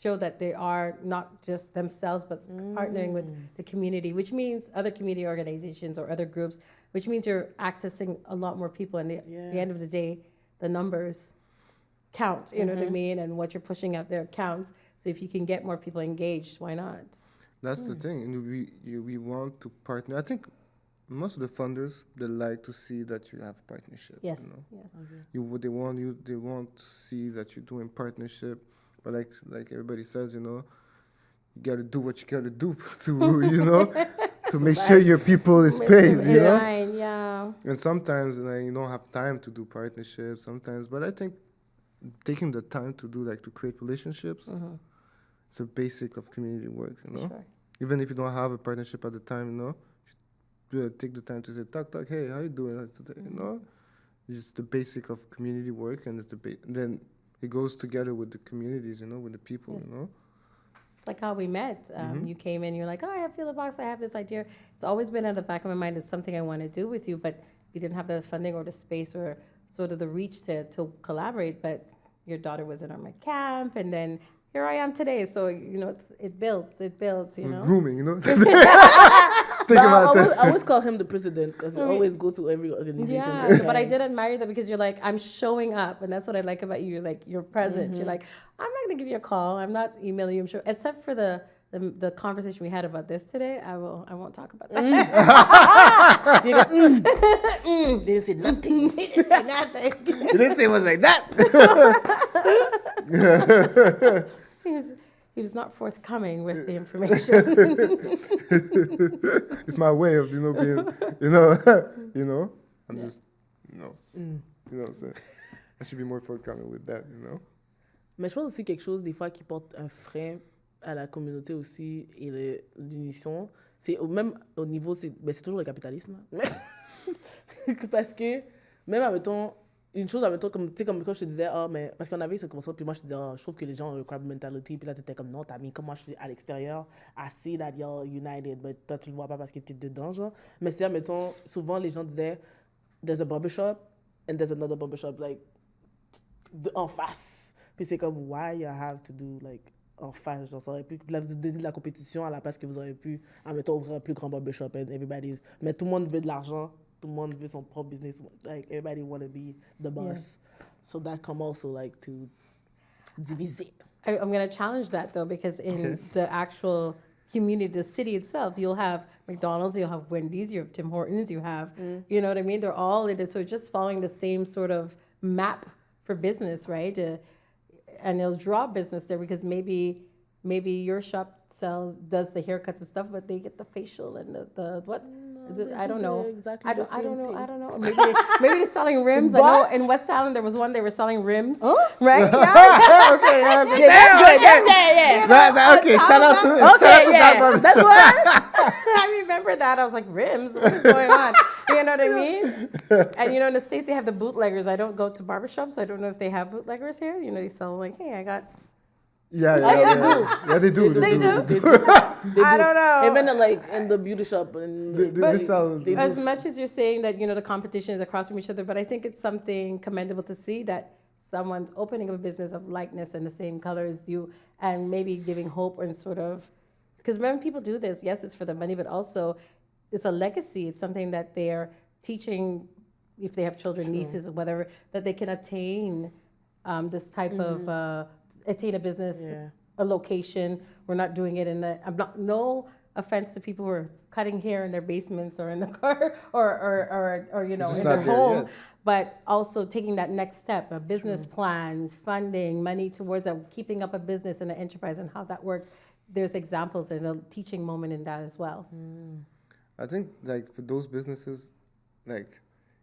show that they are not just themselves, but partnering with the community, which means other community organizations or other groups, which means you're accessing a lot more people. And at the end of the day, the numbers count, you know what I mean? And what you're pushing out there counts. So if you can get more people engaged, why not? That's the thing. And we want to partner. I think most of the funders, they like to see that you have a partnership. Yes, You know? yes. They want to see that you're doing partnership. But like everybody says, you know, you got to do what you got to do to make sure your people is paid, you know. Yeah. And sometimes you don't have time to do partnerships. Sometimes, but I think taking the time to to create relationships, it's a basic of community work, you know. Sure. Even if you don't have a partnership at the time, you know, take the time to say, talk, hey, how you doing today, you know. It's just the basic of community work, and then it goes together with the communities, you know, with the people, Yes. you know. It's like how we met. You came in, you're like, oh, I have Philo-Boxe, I have this idea. It's always been at the back of my mind, it's something I want to do with you, but we didn't have the funding or the space or sort of the reach to collaborate. But your daughter was in our camp, and then here I am today. So, you know, it builds, you know. Grooming, you know. But I always call him the president because he always go to every organization. Yeah, but I did admire that because you're like, I'm showing up, and that's what I like about you. You're like, you're present. You're like, I'm not gonna give you a call. I'm not emailing you. I'm sure, except for the conversation we had about this today. I won't talk about that. They didn't say nothing. He didn't say nothing. You didn't say it was like that. He was not forthcoming with the information. It's my way of, being, I'm just, you know what I'm saying? I should be more forthcoming with that, you know? Mais je pense aussi quelque chose, des fois, qui porte un frein à la communauté aussi et l'unition. C'est même au niveau, c'est toujours le capitalisme. Parce que, même, admettons, une chose, admettons, comme quand je te disais, mais parce qu'on avait cette conversation, puis moi, je te disais, je trouve que les gens ont le crab mentality, puis là, tu étais comme, non, t'as mis comme moi, je suis à l'extérieur, I see that you're united, mais toi, tu le vois pas parce que t'es dedans, genre. Mais c'est, admettons, souvent, les gens disaient, there's a barbershop, and there's another barbershop, like, en face. Puis c'est comme, why you have to do, like, en face, genre, ça aurait pu, là, vous donnez de la compétition à la place que vous auriez pu, admettons, ouvrir un plus grand barbershop, and everybody, mais tout le monde veut de l'argent, tout le monde veut son propre business, like, everybody want to be the boss. Yes. So that come also, like, to diviser. I'm going to challenge that, though, because in the actual community, the city itself, you'll have McDonald's, you'll have Wendy's, you have Tim Hortons, you have, you know what I mean? They're all in it. So just following the same sort of map for business, right? And it'll draw business there because maybe your shop does the haircuts and stuff, but they get the facial and the what? I don't know. Exactly I don't know. Maybe they're selling rims. I know in West Island there was one they were selling rims. Huh? Right? Yeah. Okay, yeah, yeah. Okay, shout out to that. That's what I remember that. I was like, rims? What is going on? You know what I mean? And in the States they have the bootleggers. I don't go to barbershops. I don't know if they have bootleggers here. They sell like, hey, I got. Yeah, they do. They do. I don't know. Even in the beauty shop. As much as you're saying that, the competition is across from each other, but I think it's something commendable to see that someone's opening up a business of likeness and the same color as you and maybe giving hope and sort of, because when people do this, yes, it's for the money, but also it's a legacy. It's something that they're teaching, if they have children, nieces, or whatever, that they can attain this type of attain a business, a location. We're not doing it no offense to people who are cutting hair in their basements or in the car or in their home, but also taking that next step, a business plan, funding, money towards keeping up a business and an enterprise and how that works. There's examples and a teaching moment in that as well. I think for those businesses,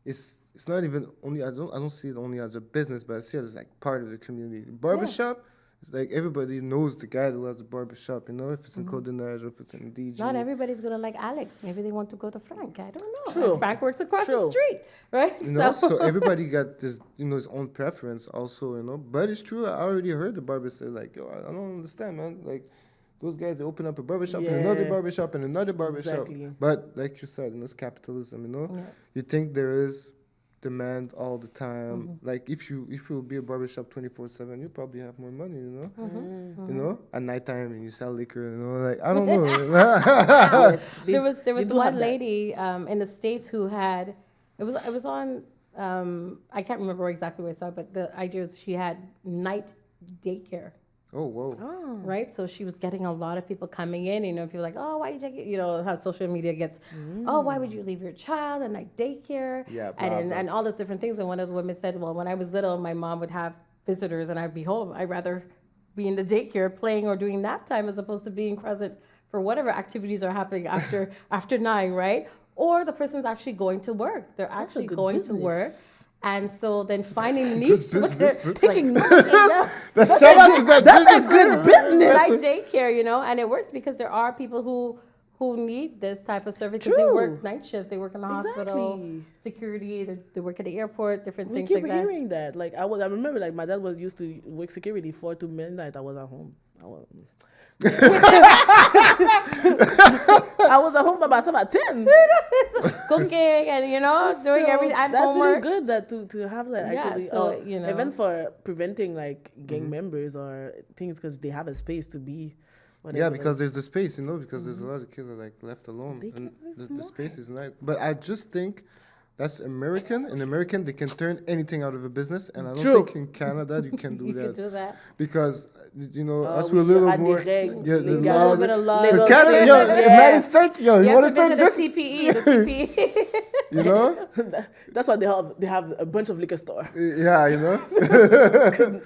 it's not even only I don't see it only as a business, but I see it as part of the community. Barbershop, it's everybody knows the guy who has the barbershop, if it's in Côte-des-Neiges or if it's in DG. Not everybody's gonna like Alex. Maybe they want to go to Frank. I don't know. True. Frank works across the street, right? So everybody got this, his own preference also, But it's true. I already heard the barber say yo, I don't understand, man. Those guys, they open up a barbershop and another barbershop and another barbershop. Exactly. But like you said, it's capitalism, You think there is demand all the time. If you will be a barbershop 24/7, you probably have more money, At nighttime and you sell liquor, I don't know. There was one lady in the States who had it was on I can't remember exactly where I saw it, but the idea was she had night daycare. Oh, whoa. Oh. Right? So she was getting a lot of people coming in, people like, oh, why you take it? How social media gets, oh, why would you leave your child at night daycare? Yeah, and all those different things. And one of the women said, well, when I was little, my mom would have visitors and I'd be home. I'd rather be in the daycare playing or doing nap time as opposed to being present for whatever activities are happening after 9, right? Or the person's actually going to work. They're actually going to work. And so then finding niche, taking notes. That's a good business. Like daycare, and it works because there are people who need this type of service because they work night shift, they work in the hospital, security, they work at the airport, different things like that. We keep hearing that. I remember my dad was used to work security 4 to midnight. I was at home. I was at home by myself at 10. Cooking and, doing everything at that's homework. Really good that to have that actually. So, even for preventing gang members or things because they have a space to be. Whatever. Yeah, because there's the space, because there's a lot of kids that are left alone. And the space is nice. But I just think that's American. In American, they can turn anything out of a business. And I don't think in Canada you can do that. You can do that. Because, us we're a little more... the laws. A little bit of law. Canada, United States, you want to turn this? The CPE. That's why they have a bunch of liquor store. Yeah,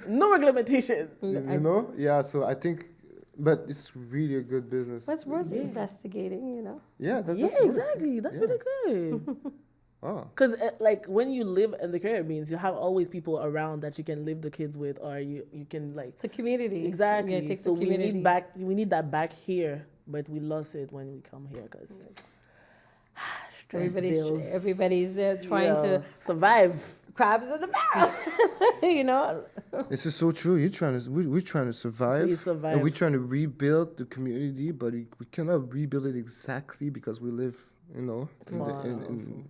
no regulation. Yeah, so I think... But it's really a good business. That's worth investigating, Yeah, exactly. That's really good. Oh. Because like when you live in the Caribbean, you have always people around that you can leave the kids with, or you can like. It's a community. Exactly. Yeah, it takes So a community. we need that back here, but we lost it when we come here because stress bills. Everybody's trying to survive. crabs in the barrel. You know. This is so true. We're trying to survive. You survive. And we're trying to rebuild the community, but we cannot rebuild it exactly because we live, in Canada.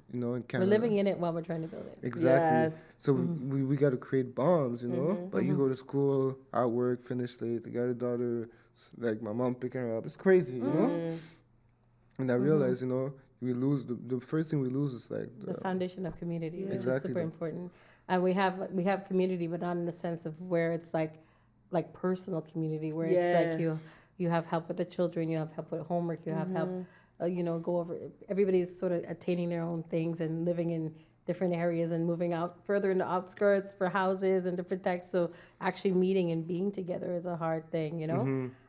We're living in it while we're trying to build it. Exactly. Yes. So we got to create bonds, But you go to school, at work, finish late. I got a daughter, like my mom picking her up. It's crazy, you know. And I realized, we lose the first thing we lose is like The foundation of community, which is Exactly. super important. And we have community, but not in the sense of where it's like personal community, where it's like you have help with the children, you have help with homework, you have help, go over. Everybody's sort of attaining their own things and living in different areas and moving out further in the outskirts for houses and different things. So actually meeting and being together is a hard thing,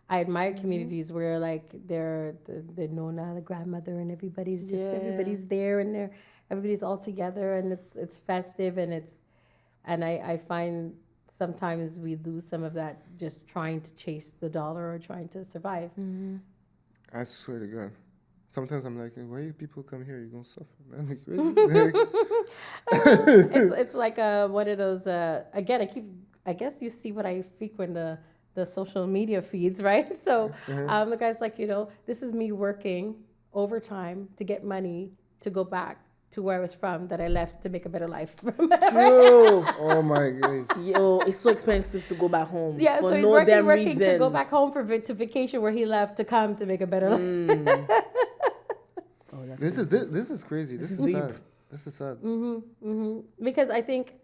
I admire communities where like they're the nona, the grandmother, and everybody's everybody's there and everybody's all together and it's festive and I find sometimes we lose some of that just trying to chase the dollar or trying to survive. I swear to God. Sometimes I'm like, why you people come here? You're gonna suffer, man. It's like one of those again. I guess you see what I frequent the social media feeds, right? So the guy's like, this is me working overtime to get money to go back to where I was from that I left to make a better life. True. Oh my goodness. Yo, it's so expensive to go back home. Yeah, for so he's no working damn reason. to go back home to vacation where he left to come to make a better life. This is crazy. This is sad. This is sad. Because I think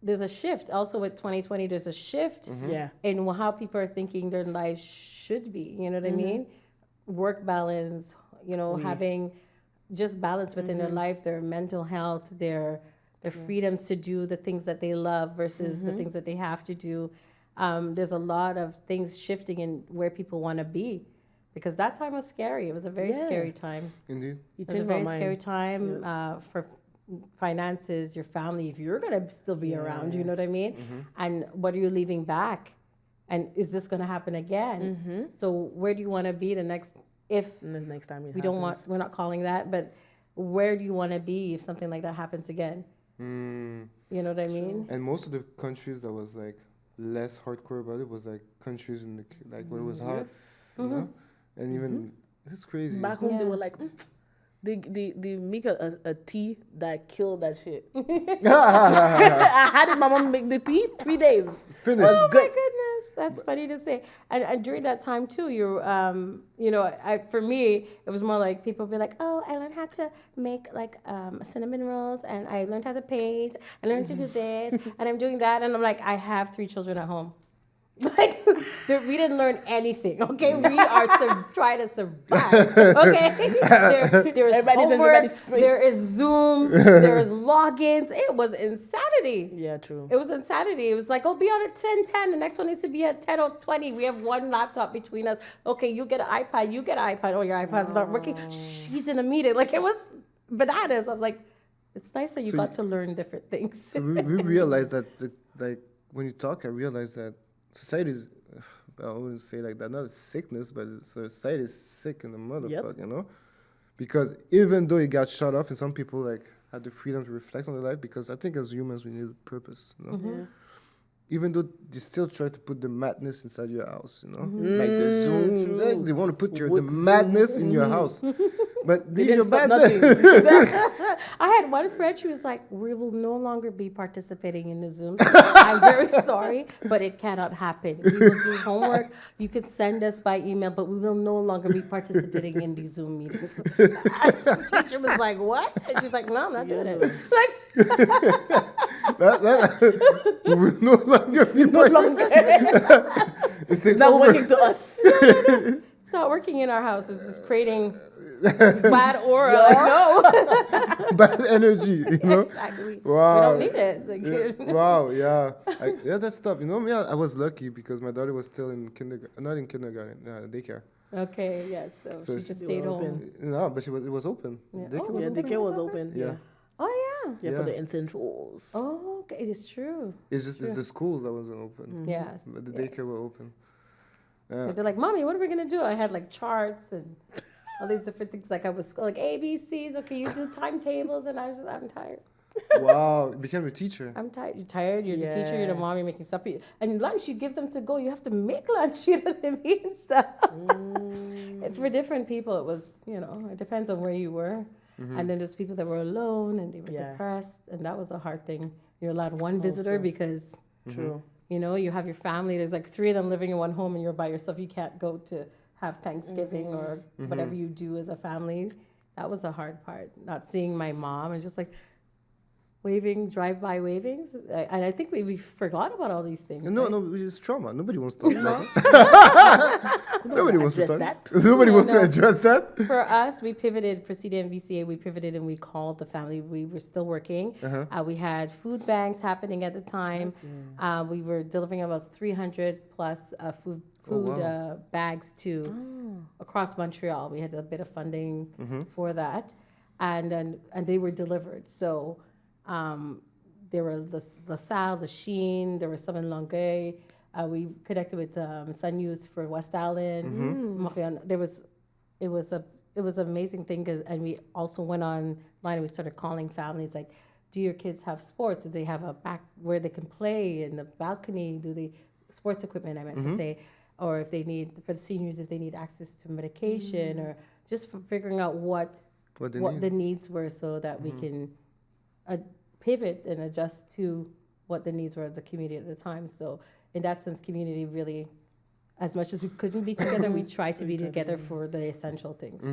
there's a shift. Also with 2020, there's a shift in how people are thinking their lives should be. You know what I mean? Work balance, having just balance within their life, their mental health, their freedoms to do the things that they love versus the things that they have to do. There's a lot of things shifting in where people want to be. Because that time was scary. It was a very scary time. Indeed. It was a very scary time for finances, your family, if you're going to still be around, you know what I mean? And what are you leaving back? And is this going to happen again? So where do you want to be the next time we're not calling that, but where do you want to be if something like that happens again? You know what I mean? And most of the countries that was like less hardcore about it was like countries in the where it was hot, and even it's crazy. Back home they were like, they make a tea that killed that shit. I had my mom make the tea 3 days. Finished. Oh my goodness, that's funny to say. And during that time too, for me, it was more like people be like, oh, I learned how to make like cinnamon rolls, and I learned how to paint. I learned to do this, and I'm doing that, and I'm like, I have 3 children at home. Like, we didn't learn anything, okay? We are trying to survive, okay? There's homework, there is Zooms, there is logins. It was insanity. Yeah, true. It was insanity. It was like, be on at 10:10. The next one needs to be at 10:20. We have one laptop between us. Okay, you get an iPad, you get an iPad. Oh, your iPad's not working. She's in a meeting. Like, it was bananas. I'm like, it's nice that you got to learn different things. So we realized that, when you talk, I realized that society is, I wouldn't say like that, not a sickness, but society is sick in the motherfucker, Because even though it got shut off and some people like had the freedom to reflect on their life, because I think as humans we need a purpose, Even though they still try to put the madness inside your house, Like the Zoom, they want to put the madness in your house. But leave your madness. I had one friend, she was like, we will no longer be participating in the Zooms. I'm very sorry, but it cannot happen. We will do homework. You could send us by email, but we will no longer be participating in these Zoom meetings. The teacher was like, what? And she's like, no, I'm not doing it. Like, we will no longer be It's not working to us. It's not working in our house. It's just creating bad aura. Like, no. Bad energy, Exactly. Wow. We don't need it. Wow, yeah. That's tough. Me, I was lucky because my daughter was still in kindergarten, not in kindergarten, daycare. Okay, yes. So So she she- just They stayed were home. open. No, but it was open. Yeah. Daycare Oh, was Yeah, open. daycare was open. Yeah. Oh, yeah. Yeah, Yeah. for the essentials. Oh, okay. It is true. It's the schools that wasn't open. Yes. But the daycare were open. So they're like, Mommy, what are we going to do? I had like charts and all these different things. Like I was like ABCs. Okay, you do timetables. And I'm tired. Wow, you became a teacher. I'm tired. You're tired. You're the teacher. You're the Yeah. mom. You're making supper. And lunch, you give them to go. You have to make lunch. You know what I mean? So for different people, it was, it depends on where you were. And then there's people that were alone and they were Yeah. depressed. And that was a hard thing. You're allowed one visitor Also. because, True. you have your family. There's like 3 of them living in one home and you're by yourself. You can't go to have Thanksgiving or whatever you do as a family. That was a hard part. Not seeing my mom and just like drive-by wavings. And I think we forgot about all these things. No, right? no, it's trauma. Nobody wants to talk about that. Nobody wants to address talk. that. Nobody wants to No. address that. For us, we pivoted for CDMVCA. We pivoted and we called the family. We were still working. We had food banks happening at the time. We were delivering about 300 plus food wow. bags to across Montreal. We had a bit of funding for that, and they were delivered. So there were the Salle, the Sheen. There were some in Longueuil. We connected with Sun Youth for West Island. Montreal. It was an amazing thing, and we also went online and we started calling families like, do your kids have sports? Do they have a back where they can play in the balcony? Do they sports equipment? I meant to say, or if they need for the seniors, if they need access to medication, or just for figuring out what the needs were, so that we can pivot and adjust to what the needs were of the community at the time. So in that sense, community really, as much as we couldn't be together, we tried to be together for the essential things.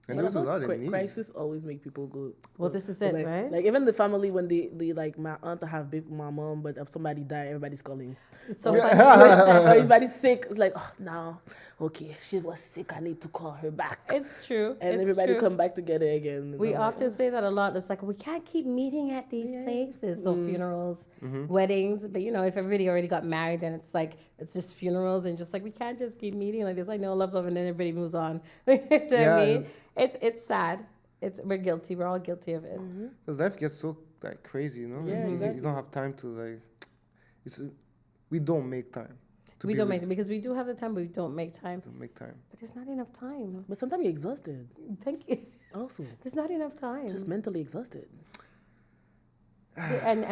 And there was a lot of needs. Crisis always make people go. Well, this is it, like, right? Like even the family when they like my aunt have big my mom, but if somebody died, everybody's calling. It's so Or everybody's sick. It's like, oh no, okay, she was sick. I need to call her back. It's true. And it's everybody true. come back together again. We I'm often say that a lot. It's like, we can't keep meeting at these places. So funerals, weddings. But, if everybody already got married, then it's like, it's just funerals. And just like, we can't just keep meeting like this. I know, love, and then everybody moves on. You know what I mean? It's sad. We're guilty. We're all guilty of it. Because life gets so crazy, Yeah, you exactly. don't have time to we don't make time. We don't make it because we do have the time, but we don't make time. Don't make time. But there's not enough time. But sometimes you're exhausted. Thank you. Also, There's not enough time. just mentally exhausted. And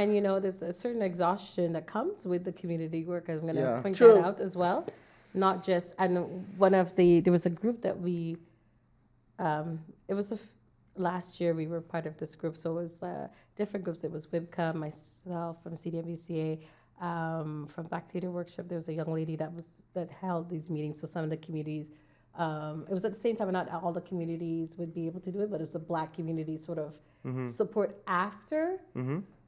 there's a certain exhaustion that comes with the community work. I'm going to Yeah. point True. that out as well. Not just, and there was a group that we, it was last year we were part of this group. So it was different groups. It was WIBCA, myself from CDMVCA, from Black Theater Workshop. There was a young lady that held these meetings. So some of the communities, it was at the same time, not all the communities would be able to do it, but it was a Black community sort of support after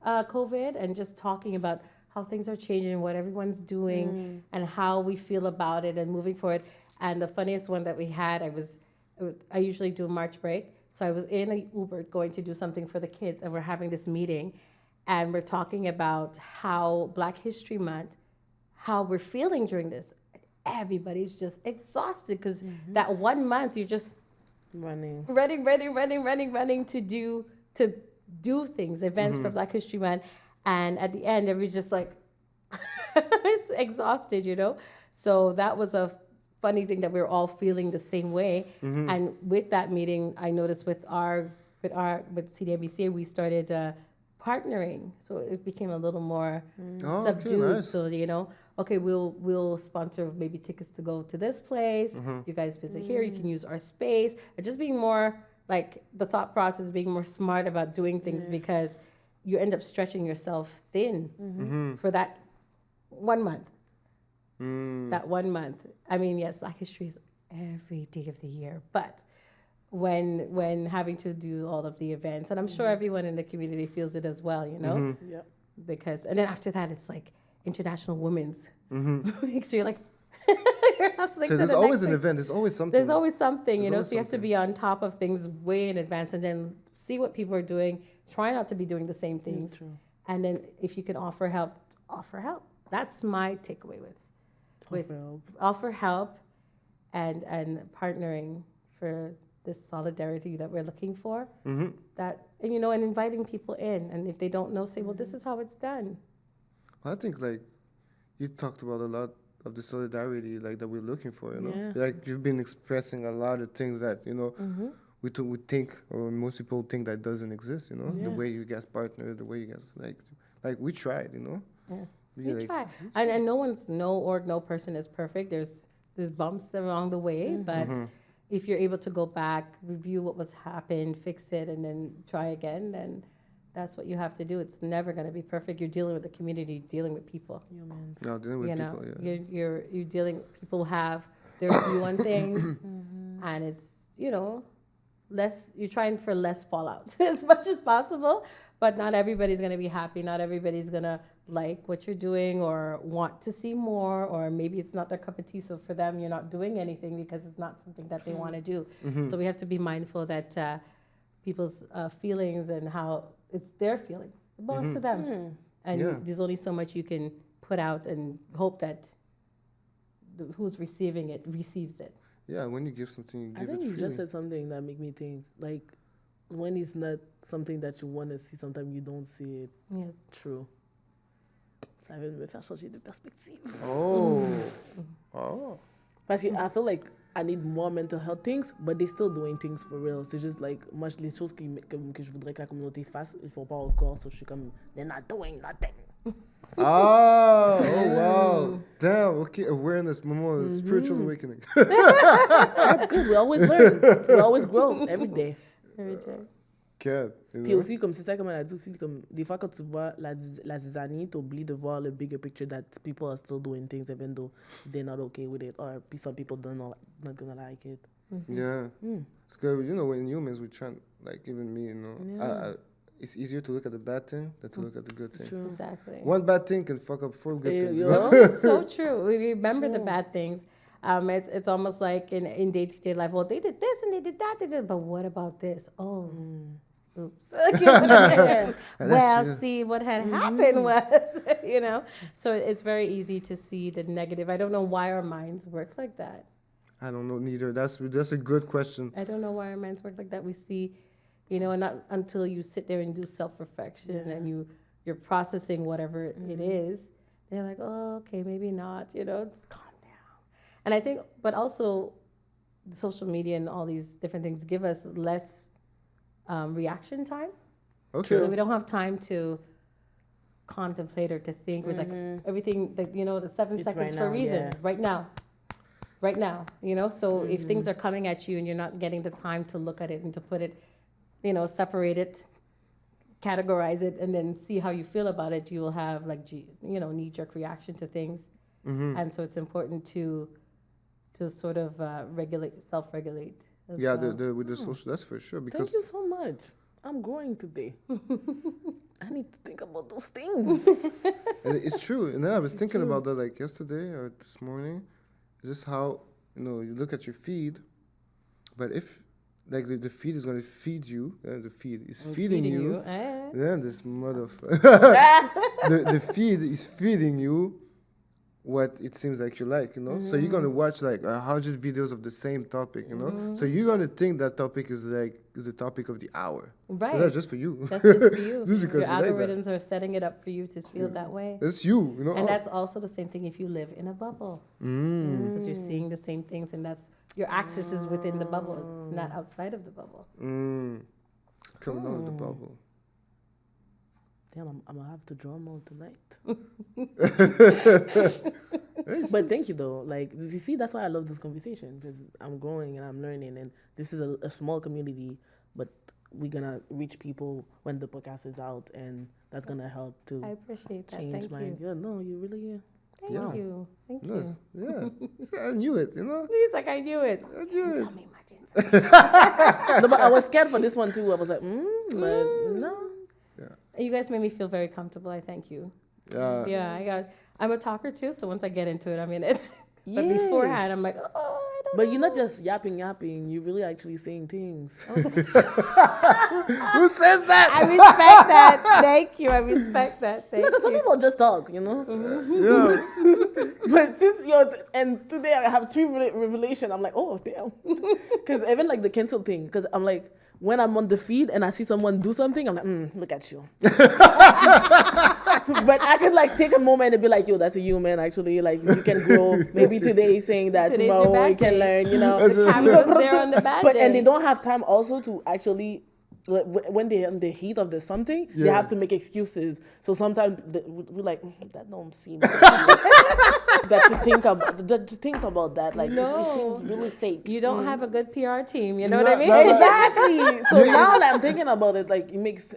COVID, and just talking about how things are changing, what everyone's doing, and how we feel about it and moving forward. And the funniest one that we had, I usually do March break. So I was in an Uber going to do something for the kids, and we're having this meeting, and we're talking about how Black History Month, how we're feeling during this. Everybody's just exhausted because that 1 month you're just Running. running to do things, events for Black History Month. And at the end, everybody's just like, it's exhausted, So that was a funny thing that we were all feeling the same way. And with that meeting, I noticed with CDMBCA, we started partnering. So it became a little more subdued. Okay, nice. So, okay, we'll sponsor maybe tickets to go to this place. You guys visit here. You can use our space. And just being more like the thought process, being more smart about doing things, because you end up stretching yourself thin for that 1 month. That 1 month. I mean, yes, Black History is every day of the year, but when having to do all of the events, and I'm sure everyone in the community feels it as well, Yep. because, and then after that, it's like International Women's Week, so you're like, you're hustling So to there's the always next an thing. event. There's always something. There's always something, There's always so you have to be on top of things way in advance, and then see what people are doing. Try not to be doing the same things. True. And then if you can offer help, offer help. That's my takeaway with Offer help. offer help, and partnering for this solidarity that we're looking for. That, and, you know, and inviting people in. And if they don't know, say, well, this is how it's done. I think, like, you talked about a lot of the solidarity, like, that we're looking for, you know? Yeah. Like, you've been expressing a lot of things that, you know, we think, or most people think that doesn't exist, you know? Yeah. The way you guys partner, the way you guys, like we tried, you know? Yeah. We, We try. And no person is perfect. There's bumps along the way, but if you're able to go back, review what was happened, fix it, and then try again, then that's what you have to do. It's never going to be perfect. You're dealing with the community, dealing with people. Humans. No, dealing with You people, know, yeah. you're dealing. People have their view on things, and it's, you know, less. You're trying for less fallout as much as possible. But not everybody's going to be happy. Not everybody's going to like what you're doing or want to see more, or maybe it's not their cup of tea. So for them, you're not doing anything because it's not something that they want to do. So we have to be mindful that people's feelings and how it's their feelings. It belongs to them. And there's only so much you can put out and hope that who's receiving it receives it. Yeah, when you give something, you give I think it you freely. just said something that make me think, like, when it's not something that you want to see, sometimes you don't see it Yes. true. Ça vient de me faire changer de perspective. Oh. Oh. Parce que I feel like I need more mental health things, but they're still doing things for real. C'est juste, like, moi, les choses que je voudrais que la communauté fasse, ils font pas encore, so je suis comme, they're not doing nothing. Oh, wow. Damn, okay, awareness, Momo, spiritual awakening. That's good, we always learn. We always grow, every day. Every day. Good. You Puis know? aussi, comme c'est ça, comme elle a dit aussi, comme des fois quand tu vois la zizanie, t'oublies de voir le bigger picture that people are still doing things even though they're not okay with it, or some people not gonna like it. Yeah. It's good. You know, when humans, we try, like, even me, you know, it's easier to look at the bad thing than to look at the good thing. True. Exactly. One bad thing can fuck up 4 good things. You yo. know? It's so true. We remember the bad things. It's almost like in day-to-day life, well, they did this and they did that, but what about this? Oh, oops. Well, true. see, what had happened was, you know. So it's very easy to see the negative. I don't know why our minds work like that. I don't know neither. That's a good question. I don't know why our minds work like that. We see, you know, and not until you sit there and do self-reflection and you're processing whatever it is, they're like, oh, okay, maybe not, you know, just calm down. And I think, but also social media and all these different things give us less reaction time. Okay. So we don't have time to contemplate or to think. It's like everything, you know, the 7 It's seconds right for a now, reason. yeah. Right now, you know. So if things are coming at you and you're not getting the time to look at it and to put it, you know, separate it, categorize it, and then see how you feel about it, you will have, like, you know, knee-jerk reaction to things. And so it's important to sort of self-regulate. As Yeah, well. with the social, that's for sure. Because Thank you so much. I'm growing today. I need to think about those things. it's true. And then I was thinking about that, like, yesterday or this morning. Just how, you know, you look at your feed, but if, like, the feed is going to feed you, the feed is feeding you. Yeah, this motherfucker. the feed is feeding you what it seems like you like, you know? So you're going to watch, like, 100 videos of the same topic, you know? So you're going to think that topic is the topic of the hour. Right. But that's just for you. That's just for you. Just because Your you like that. algorithms are setting it up for you to feel that way. That's you, you know? And that's also the same thing if you live in a bubble. Because you're seeing the same things, and that's your access is within the bubble. It's not outside of the bubble. Coming out of the bubble. Damn, I'm gonna have to draw more tonight. But thank you though. Like, you see, that's why I love this conversation, because I'm growing and I'm learning, and this is a small community, but we're gonna reach people when the podcast is out, and that's gonna help to I appreciate that. change Thank mind. you. Yeah, no, you really. Thank Yeah. you. Thank you. Yes, yeah. See, I knew it, you know? He's like, I knew it. I knew it. Tell me much information. No, but I was scared for this one too. I was like, but no. You guys made me feel very comfortable. I thank you. Yeah. I'm a talker too, so once I get into it, I'm in it. But Yay. beforehand, I'm like, oh, I But you're not just yapping. You're really actually saying things. Who says that? I respect that. Thank you. I respect that. Thank Because some you. people just talk, you know. Yeah. But since and today I have 3 revelation, I'm like, oh damn. Because even like the cancel thing, because I'm like, when I'm on the feed and I see someone do something, I'm like, look at you. But I could like take a moment and be like, yo, that's a human actually. Like you can grow. Maybe today he's saying that, Today's your tomorrow bad you can day. learn, you know. The camera's there on the bad But day. and they don't have time also to actually, when they're in the heat of the something, they have to make excuses. So sometimes we're like, that don't seem that you think about that. Like it seems really fake. You don't have a good PR team. You know what I mean? Exactly. So now that I'm thinking about it, like it makes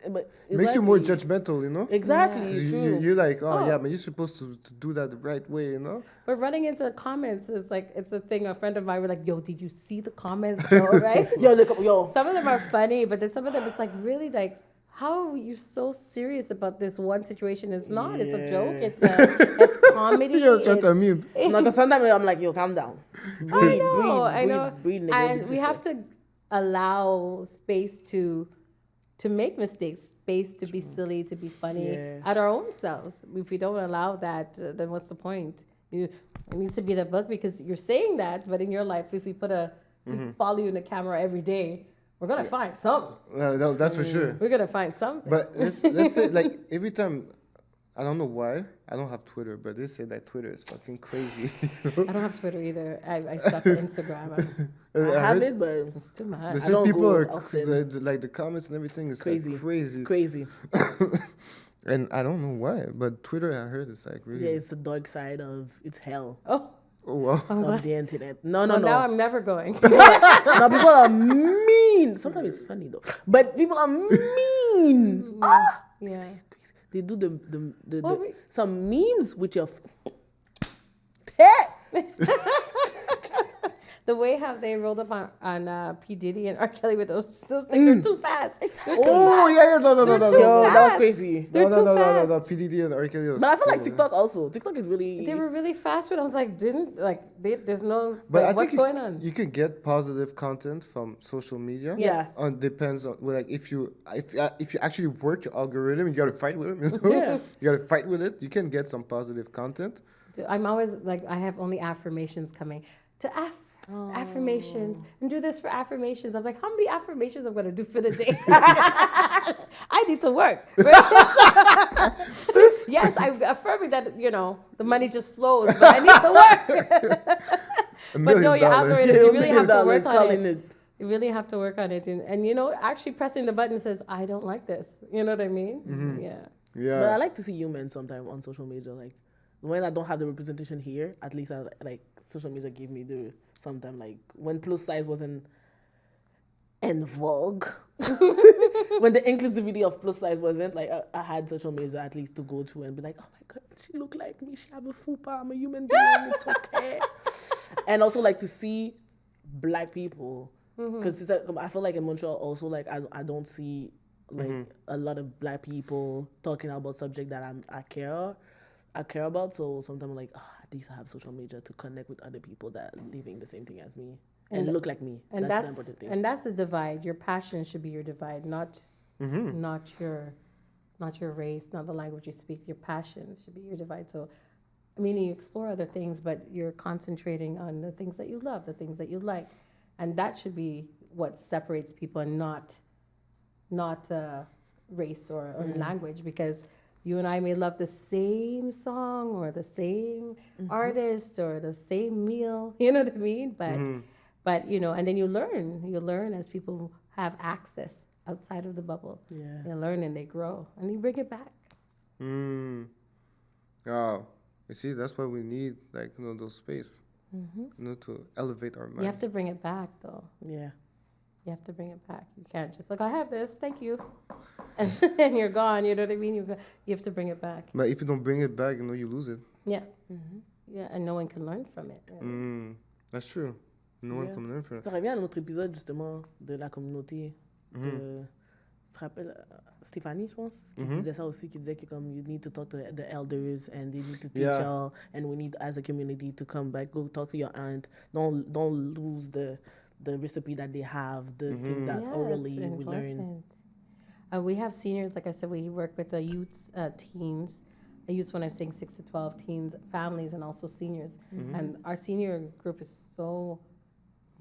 you more judgmental, you know? Exactly. So True. you're like, yeah, but you're supposed to do that the right way, you know? But running into comments is like, it's a thing. A friend of mine was like, yo, did you see the comments though, right? Yo. Some of them are funny, but then some of them it's like really like, how are you so serious about this one situation? It's not. It's a joke. It's comedy. You're trying to meme. No, because sometimes I'm like, yo, calm down. Breathe, I know. breathe, nigga. And we have to allow space to make mistakes, space to be silly, to be funny at our own selves. If we don't allow that, then what's the point? It needs to be the book because you're saying that, but in your life, if we follow you in the camera every day, we're gonna find something. No, that's for sure. We're gonna find something. But let's say like every time, I don't know why I don't have Twitter, but they say that Twitter is fucking crazy. I don't have Twitter either. I stuck to Instagram. I have it, but It's too much. The I don't people go are often. like the comments and everything is Crazy. like crazy. Crazy. And I don't know why, but Twitter I heard is like really. Yeah, it's the dark side of it's hell Oh, wow. of the internet. No. now I'm never going. No, people are mean. Sometimes it's funny though, but people are mean. Yeah. They do Well, some memes with your. The way how they rolled up on P. Diddy and R. Kelly with those things, they're too fast. They're too fast. Yeah, no. Yo, that was crazy. They're too fast. No. PDD and R. Kelly was But I feel like cool, TikTok also. TikTok is really. They were really fast with it. I was like, there's no, But I what's think going on? you can get positive content from social media. Yeah. Depends on like if you actually work your algorithm, you gotta fight with them. You know? Yeah. You gotta fight with it. You can get some positive content. I'm always like, I have only affirmations coming to affirmations and do this for affirmations. I'm like, how many affirmations I'm gonna do for the day? I need to work. Yes, I'm affirming that the money just flows, but I need to work. But no, your algorithms, you really have to work on it. it. You really have to work on it, and actually pressing the button says, I don't like this. You know what I mean? Mm-hmm. Yeah. Yeah. But I like to see humans sometimes on social media. Like when I don't have the representation here, at least I like social media give me the sometimes like when plus size wasn't en vogue. When the inclusivity of plus size wasn't like I had social media at least to go to and be like, oh my god, she look like me, she have a fupa, I'm a human being, it's okay. And also like to see black people because I feel like in Montreal also like I don't see like a lot of black people talking about subject that I care about. So sometimes I'm like, at least I have social media to connect with other people that are living the same thing as me and look like me. And that's the important thing. And that's the divide. Your passion should be your divide, not your race, not the language you speak. Your passion should be your divide. So, I mean, you explore other things, but you're concentrating on the things that you love, the things that you like, and that should be what separates people, and not race or language, because you and I may love the same song or the same artist or the same meal, you know what I mean? But and then you learn as people have access outside of the bubble. Yeah. They learn and they grow and you bring it back. Oh, you see, that's why we need those space, to elevate our minds. You have to bring it back though. Yeah. You have to bring it back. You can't just I have this, thank you, and then you're gone. You know what I mean? You have to bring it back. But if you don't bring it back, you lose it. Yeah, yeah, and no one can learn from it. Really. That's true. No one can learn from it. Ça revient à notre épisode justement de la communauté, tu te rappelles Stéphanie, je pense, qui disait ça aussi, qui disait que comme you need to talk to the elders and they need to teach y'all and we need as a community to come back, go talk to your aunt. Don't lose the recipe that they have, the things that orally we learn. We have seniors, like I said, we work with the youths, teens. I use when I'm saying 6 to 12 teens, families, and also seniors. And our senior group is so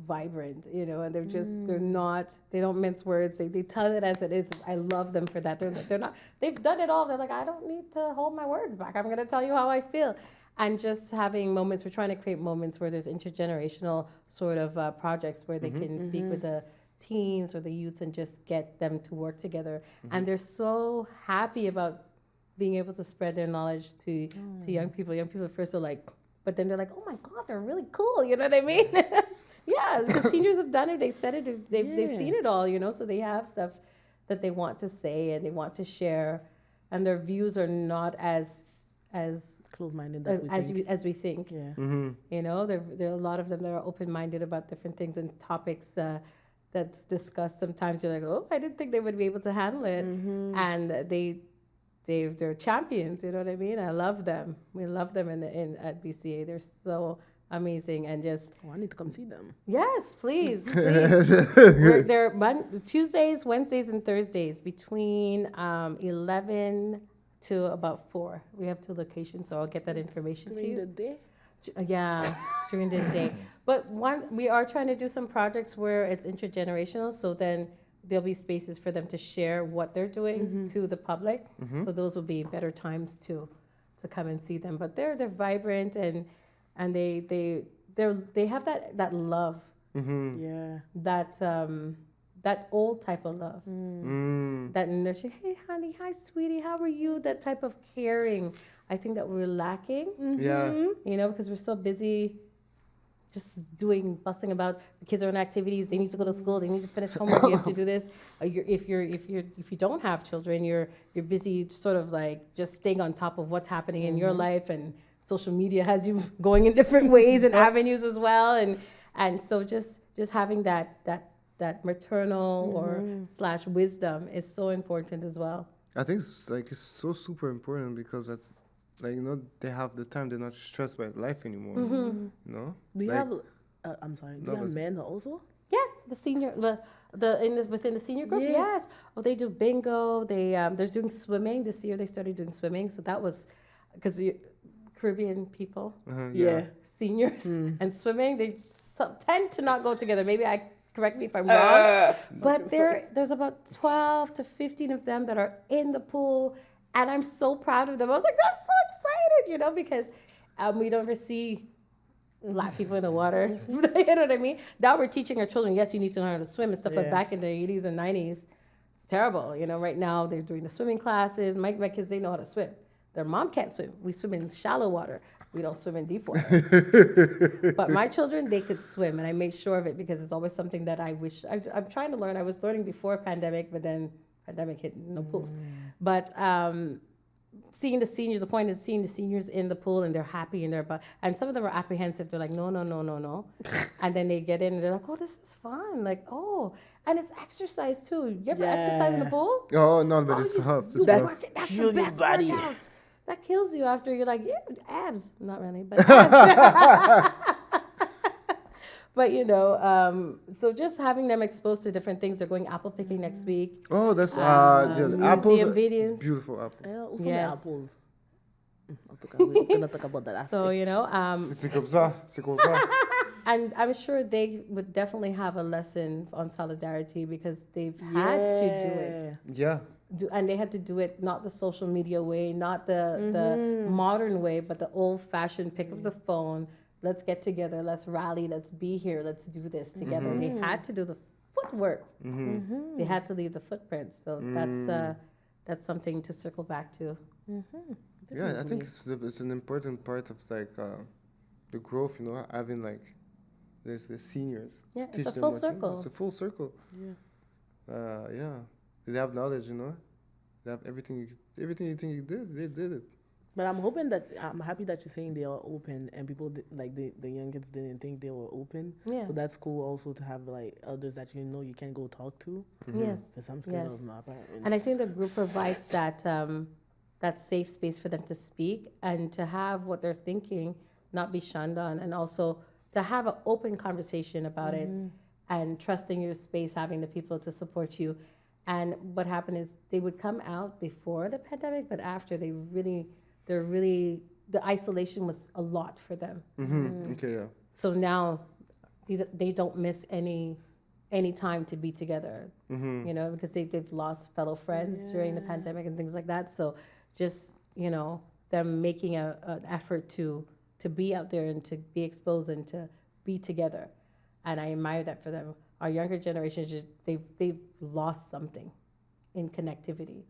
vibrant, you know, and they're just, they don't mince words. They tell it as it is. I love them for that. They're not, they've done it all. They're like, I don't need to hold my words back. I'm going to tell you how I feel. And just having moments, we're trying to create moments where there's intergenerational sort of projects where they can speak with the teens or the youths and just get them to work together. And they're so happy about being able to spread their knowledge to young people. Young people at first are like, but then they're like, oh my God, they're really cool. You know what I mean? Yeah, the seniors have done it. They said it. They've seen it all, you know, so they have stuff that they want to say and they want to share. And their views are not as close-minded as we think. Yeah. You know, there are a lot of them that are open-minded about different things and topics that's discussed. Sometimes you're like, oh, I didn't think they would be able to handle it. And they're champions, you know what I mean? I love them. We love them at BCA. They're so amazing and just... Oh, I need to come see them. Yes, please. They're Tuesdays, Wednesdays, and Thursdays between 11 to about 4. We have 2 locations, so I'll get that information to you. During the day? Yeah, during the day. But we are trying to do some projects where it's intergenerational, so then there'll be spaces for them to share what they're doing to the public. So those will be better times to come and see them. But they're vibrant and they have that love. Yeah. That old type of love. That nurturing, hey honey, hi sweetie, how are you? That type of caring. I think that we're lacking. Yeah. You know, because we're so busy just busting about. The kids are in activities. They need to go to school. They need to finish homework. You have to do this. If you don't have children, you're busy sort of like just staying on top of what's happening in your life, and social media has you going in different ways and avenues as well. And so just having that maternal or / wisdom is so important as well. I think it's so super important because that's like, you know, they have the time. They're not stressed by life anymore. You know. Do you have? I'm sorry. Do you have men also? Yeah, the senior, within the senior group, yes. Oh, they do bingo. They're doing swimming this year. They started doing swimming, so that was because Caribbean people, seniors and swimming, they tend to not go together. Maybe correct me if I'm wrong, but there's about 12 to 15 of them that are in the pool. And I'm so proud of them. I was like, I'm so excited, you know, because we don't ever see Black people in the water. You know what I mean? Now we're teaching our children, yes, you need to learn how to swim and stuff like back in the 80s and 90s. It's terrible. You know, right now they're doing the swimming classes. My kids, they know how to swim. Their mom can't swim. We swim in shallow water. We don't swim in deep water. But my children, they could swim. And I made sure of it because it's always something that I wish. I'm trying to learn. I was learning before pandemic, but then pandemic hit, no pools. But seeing the seniors, the point is seeing the seniors in the pool and they're happy and some of them are apprehensive. They're like, no. And then they get in and they're like, oh, this is fun. Like, oh, and it's exercise too. You ever exercise in the pool? Oh, no, but it's tough. That's the best workout. That kills you after you're like, abs. Not really, but abs. But, you know, so just having them exposed to different things. They're going apple picking next week. Oh, that's just apples. Videos. Beautiful apples. Yes. Apples. We cannot talk about that after. So, you know. C'est comme ça. And I'm sure they would definitely have a lesson on solidarity because they've had to do it. Yeah. And they had to do it not the social media way, not the modern way, but the old-fashioned pick up the phone. Let's get together. Let's rally. Let's be here. Let's do this together. They had to do the footwork. They had to leave the footprints. So that's something to circle back to. Yeah, I think it's an important part of like the growth. You know, having like the seniors. Yeah, it's a full circle. It's a full circle. Yeah. They have knowledge. You know, they have everything. Everything you think you did, they did it. But I'm happy that you're saying they are open and people like the young kids didn't think they were open. Yeah. So that's cool also to have like elders that you can go talk to. Yes. Because I'm scared of my parents. And I think the group provides that that safe space for them to speak and to have what they're thinking not be shunned on, and also to have an open conversation about it and trusting your space, having the people to support you. And what happened is they would come out before the pandemic, but after the isolation was a lot for them. Okay, yeah. So now they don't miss any time to be together, you know, because they've lost fellow friends during the pandemic and things like that. So just, you know, them making an effort to be out there and to be exposed and to be together. And I admire that for them. Our younger generation, they've lost something in connectivity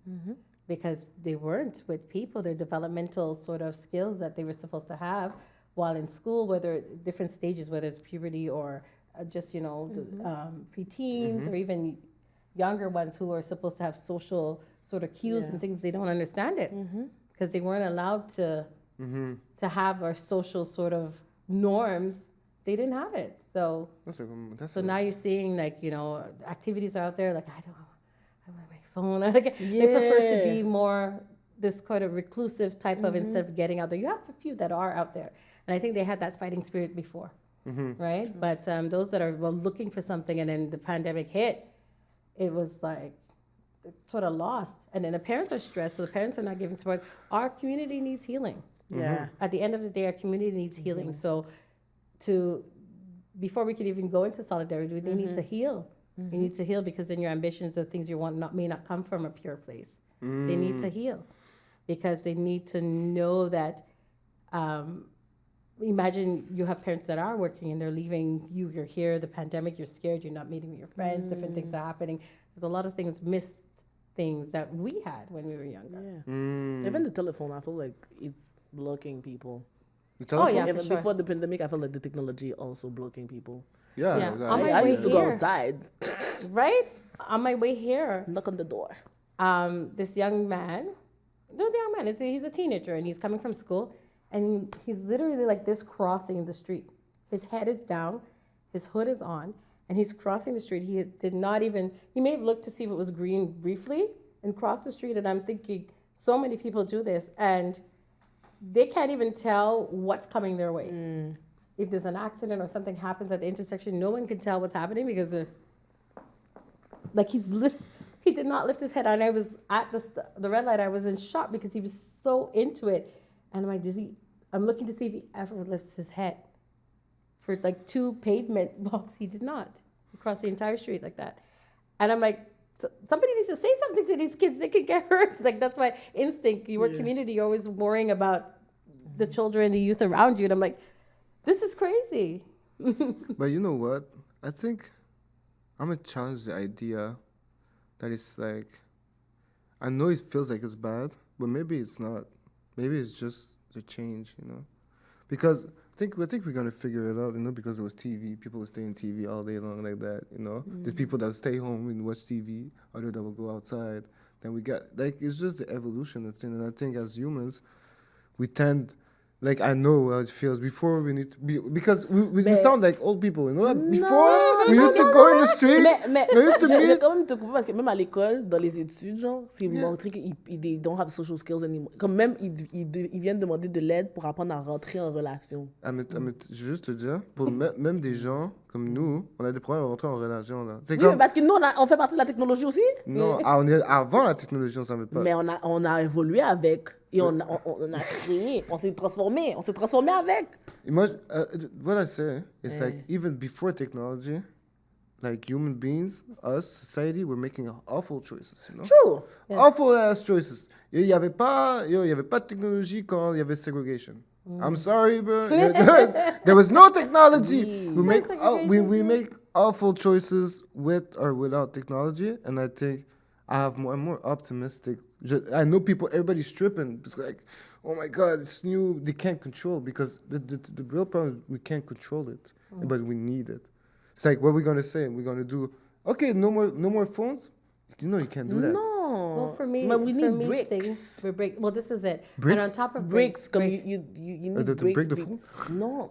because they weren't with people. Their developmental sort of skills that they were supposed to have while in school, whether different stages, whether it's puberty or just, you know, preteens or even younger ones who are supposed to have social sort of cues and things, they don't understand it because they weren't allowed to have our social sort of norms. They didn't have it. So now you're seeing, like, you know, activities are out there, like, I want my phone. Like, they prefer to be more this kind of reclusive type of, instead of getting out there. You have a few that are out there. And I think they had that fighting spirit before, right? But those that are looking for something, and then the pandemic hit, it was like, it's sort of lost. And then the parents are stressed, so the parents are not giving support. Our community needs healing. Yeah. At the end of the day, our community needs healing. So before we could even go into solidarity, we need to heal. You need to heal, because then your ambitions, the things you want, may not come from a pure place. They need to heal because they need to know that. Imagine you have parents that are working and they're leaving you. You're here, the pandemic. You're scared. You're not meeting with your friends. Different things are happening. There's a lot of missed things that we had when we were younger. Yeah. Even the telephone, I feel like it's blocking people. The telephone? Oh, yeah, Even for sure. before the pandemic, I felt like the technology also blocking people. Yeah. I used to go outside. Right? On my way here, Knock on the door. this young man, he's a teenager and he's coming from school, and he's literally like this crossing the street. His head is down, his hood is on, and he's crossing the street. He may have looked to see if it was green briefly and crossed the street, and I'm thinking, so many people do this, and they can't even tell what's coming their way. If there's an accident or something happens at the intersection, no one can tell what's happening because he did not lift his head. And I was at the red light. I was in shock because he was so into it. And I'm like, I'm looking to see if he ever lifts his head. For like 2 pavement blocks, he did not. He crossed the entire street like that. And I'm like, somebody needs to say something to these kids. They could get hurt. Like, that's my instinct. Your community, you're always worrying about the children, the youth around you. And I'm like, this is crazy. But you know what? I think I'm going to challenge the idea that it's like, I know it feels like it's bad, but maybe it's not. Maybe it's just the change, you know? Because I think we're going to figure it out, you know, because it was TV. People would stay in TV all day long like that, you know? There's people that would stay home and watch TV, others that will go outside. Then we get, like, it's just the evolution of things. And I think as humans, we tend, like, I know how it feels. Before we need to be, because we sound like old people, you know? Before, we used to go in the street, we used to meet. Quand même te couper parce que même à l'école, dans les études, genre, c'est montré qu'ils don't have social skills anymore. Comme même, ils viennent demander de l'aide pour apprendre à rentrer en relation. Je veux juste te dire, pour même des gens comme nous, on a des problèmes à rentrer en relation, là. Oui, mais parce que nous, on fait partie de la technologie aussi. Non, on est avant la technologie, on ne savait pas. Mais on a évolué avec. Et on a créé, on s'est transformé avec. What I say is like, even before technology, like human beings, us, society, we're making awful choices, you know? True. Yes. Awful ass choices. Il y avait pas de technologie quand il y avait segregation. I'm sorry, bro. There was no technology. We make awful choices with or without technology, and I think I'm more optimistic. I know everybody's tripping. It's like, oh my God, it's new. They can't control, because the real problem is we can't control it, but we need it. It's like, what are we going to say? We're going to do, okay, no more phones? You know you can't do that. No. Well, for me, but we for need me, bricks. Well, this is it. Bricks? And on top of Bricks, comme bricks, you need To bricks. break the phone? Non.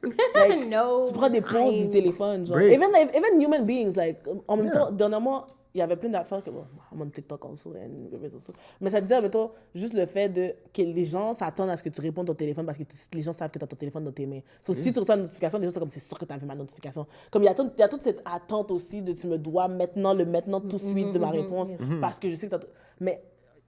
Like, no. tu prends des pauses du time. téléphone, genre. Breaks. Even human beings, like, en même Yeah. temps, dernièrement, il y avait plein d'affaires que, bon, I'm on TikTok also, and the réseaux sociaux. Mais ça disait, mettons, juste le fait que les gens s'attendent à ce que tu répondes au téléphone parce que les gens savent que tu as ton téléphone dans tes mains. So, si tu reçois une notification, les gens sont comme, c'est sûr que tu as vu ma notification. Comme il y a toute cette attente aussi de tu me dois maintenant tout de suite de ma réponse parce que je sais que tu as... Mais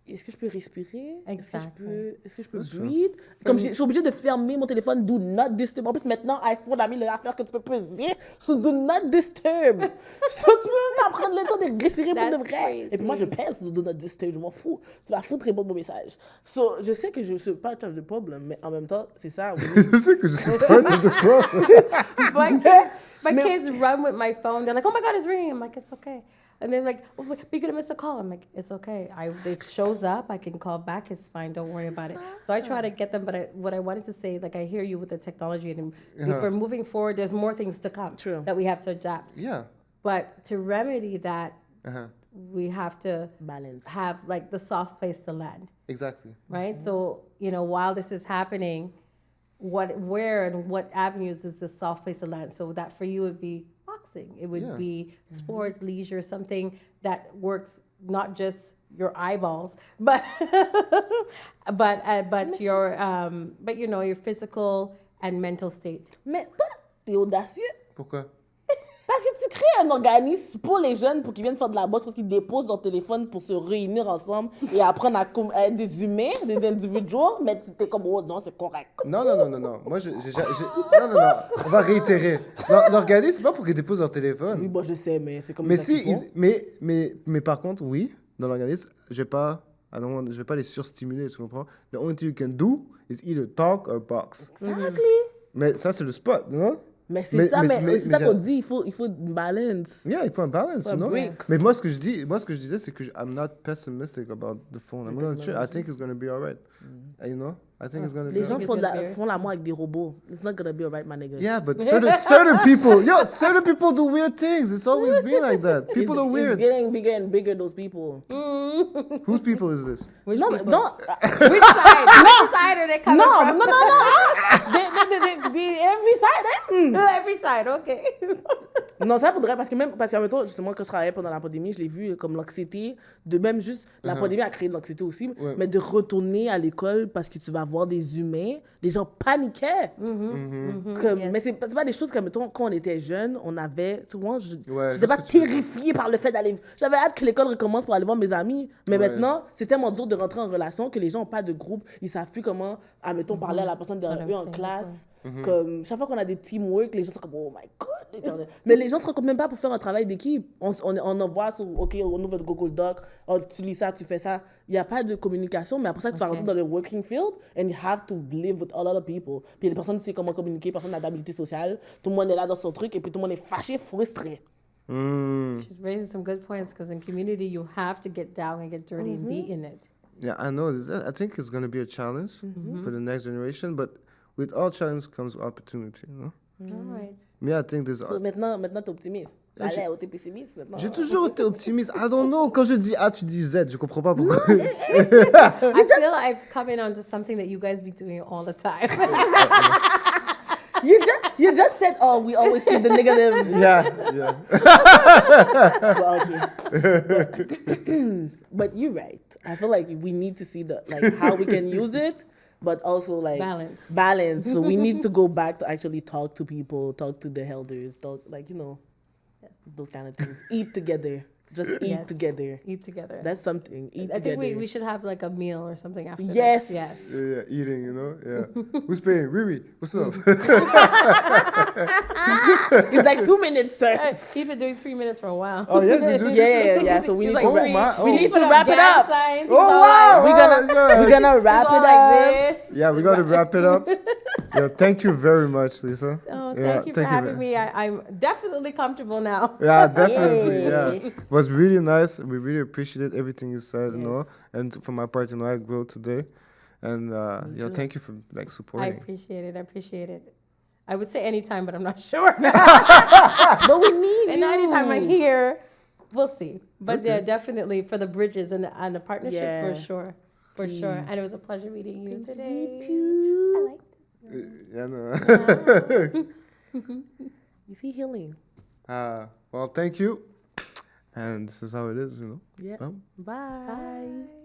est-ce que je peux respirer? Exactly. Est-ce que je peux breathe? Comme je suis obligée de fermer mon téléphone, do not disturb. En plus, maintenant, iPhone a mis l'affaire que tu peux peser sur do not disturb. So, tu peux même prendre le temps de respirer pour de That's vrai. crazy. Et puis moi, je pèse sur do not disturb, je m'en fous. Tu vas foutre répondre mon message. So, je sais que je ne suis pas le problème, mais en même temps, c'est ça. Je sais que je suis pas de problème. My kids run with my phone. They're like, "Oh my God, it's ringing!" I'm like, "It's okay." And they're like, "Oh, but you're gonna miss a call." I'm like, "It's okay. It shows up. I can call back. It's fine. Don't worry about it." So I try to get them. But what I wanted to say, like, I hear you with the technology, and if we're moving forward, there's more things to come that we have to adapt. Yeah. But to remedy that, we have to Balance. have like the soft place to land, Exactly. right? So while this is happening, where and what avenues is the soft place to land? So that for you would be boxing. It would be sports, leisure, something that works not just your eyeballs, but your physical and mental state. Mais toi, t'es audacieux. Pourquoi? Parce que tu crées un organisme pour les jeunes pour qu'ils viennent faire de la boxe, parce qu'ils déposent leur téléphone pour se réunir ensemble et apprendre à être des humains, des individus, mais tu t'es comme, oh non, c'est correct. Non. Moi, non. On va réitérer. L'organisme, c'est pas pour qu'ils déposent leur téléphone. Oui, bon, je sais, mais c'est comme Mais ça qu'ils si, font. mais par contre, oui, dans l'organisme, je vais pas les surstimuler, tu comprends? The only thing you can do is either talk or box. Exactly. Mais ça, c'est le spot, non? Mais c'est ça qu'on dit, il faut une balance. Yeah, il faut un balance, Un non? break. Mais moi, ce que je disais, c'est que I'm not pessimistic about the phone. I'm not sure. I think it's going to be all right. You know? I think it's going to be Les gens all right. font l'amour avec des robots. It's not gonna be alright, my nigga. Yeah, but certain people do weird things. It's always been like that. People are weird. It's getting bigger and bigger, those people. Whose people is this? Which Non, people? non. Which side? Which side are they coming from? Non. Every side, Every side, okay. Non, ça faudrait, parce qu'en même temps, justement, quand je travaillais pendant la pandémie, je l'ai vu comme l'anxiété, de même juste, la pandémie a créé de l'anxiété aussi, mais de retourner à l'école parce que tu vas voir des humains, les gens paniquaient. Mais c'est pas des choses comme, mettons, quand on était jeunes, on avait, tu vois, j'étais pas terrifiée par le fait d'aller, j'avais hâte que l'école recommence pour aller voir mes amis, mais maintenant, c'est tellement dur de rentrer en relation que les gens n'ont pas de groupe, ils savent plus comment, mettons, parler à la personne derrière eux en classe. Comme, chaque fois qu'on a des teamwork, les gens sont comme, oh my god. Mais les gens ne se rencontrent même pas pour faire un travail d'équipe. On envoie sur, OK, on ouvre votre Google Doc, tu lis ça, tu fais ça. Il n'y a pas de communication, mais après ça, tu vas rentrer dans le working field and you have to live with all other people. Puis les personnes ne savent comment communiquer, personne n'a d'habilité sociale. Tout le monde est là dans son truc et puis tout le monde est fâché, frustré. She's raising some good points because in community, you have to get down and get dirty and be in it. Yeah, I know. I think it's going to be a challenge for the next generation, but with all challenge comes opportunity, you know? All right. Me, I think there's... Maintenant, t'es optimiste. Allez, t'es pessimiste maintenant. J'ai toujours été optimiste. I don't know. Quand je dis A, tu dis Z. Je comprends pas pourquoi. I feel I've come in onto something that you guys be doing all the time. You just said, oh, we always see the negative. Yeah. But you're right. I feel like we need to see how we can use it, but also like balance. So we need to go back to actually talk to people, talk to the elders, those kind of things. Eat together. Just eat together. Eat together. That's something. Eat I together. think we should have like a meal or something after Yes. this. Yes. Yeah, eating, you know? Yeah. Who's paying? Riri, what's up? It's like 2 minutes, sir. You've been doing 3 minutes for a while. Oh, yes, we do. Yeah. So we need like to we need to wrap it up. Signs. Oh, wow. We're gonna wrap it up. Like this. Yeah, we got to wrap it up. Yeah, thank you very much, Lisa. Oh, thank you for having me. I'm definitely comfortable now. Yeah, definitely. Yeah, it was really nice. We really appreciated everything you said, you know. And for my part, I grew today. And thank you for supporting. I appreciate it. I would say anytime, but I'm not sure. But we need and you. anytime I'm here, We'll see. But Okay. yeah, definitely for the bridges and the partnership, Yeah. for sure. For sure. And it was a pleasure meeting you today. Me too. I like this. Yeah, no. You see healing. Well, thank you. And this is how it is, you know. Yeah. Bam. Bye. Bye.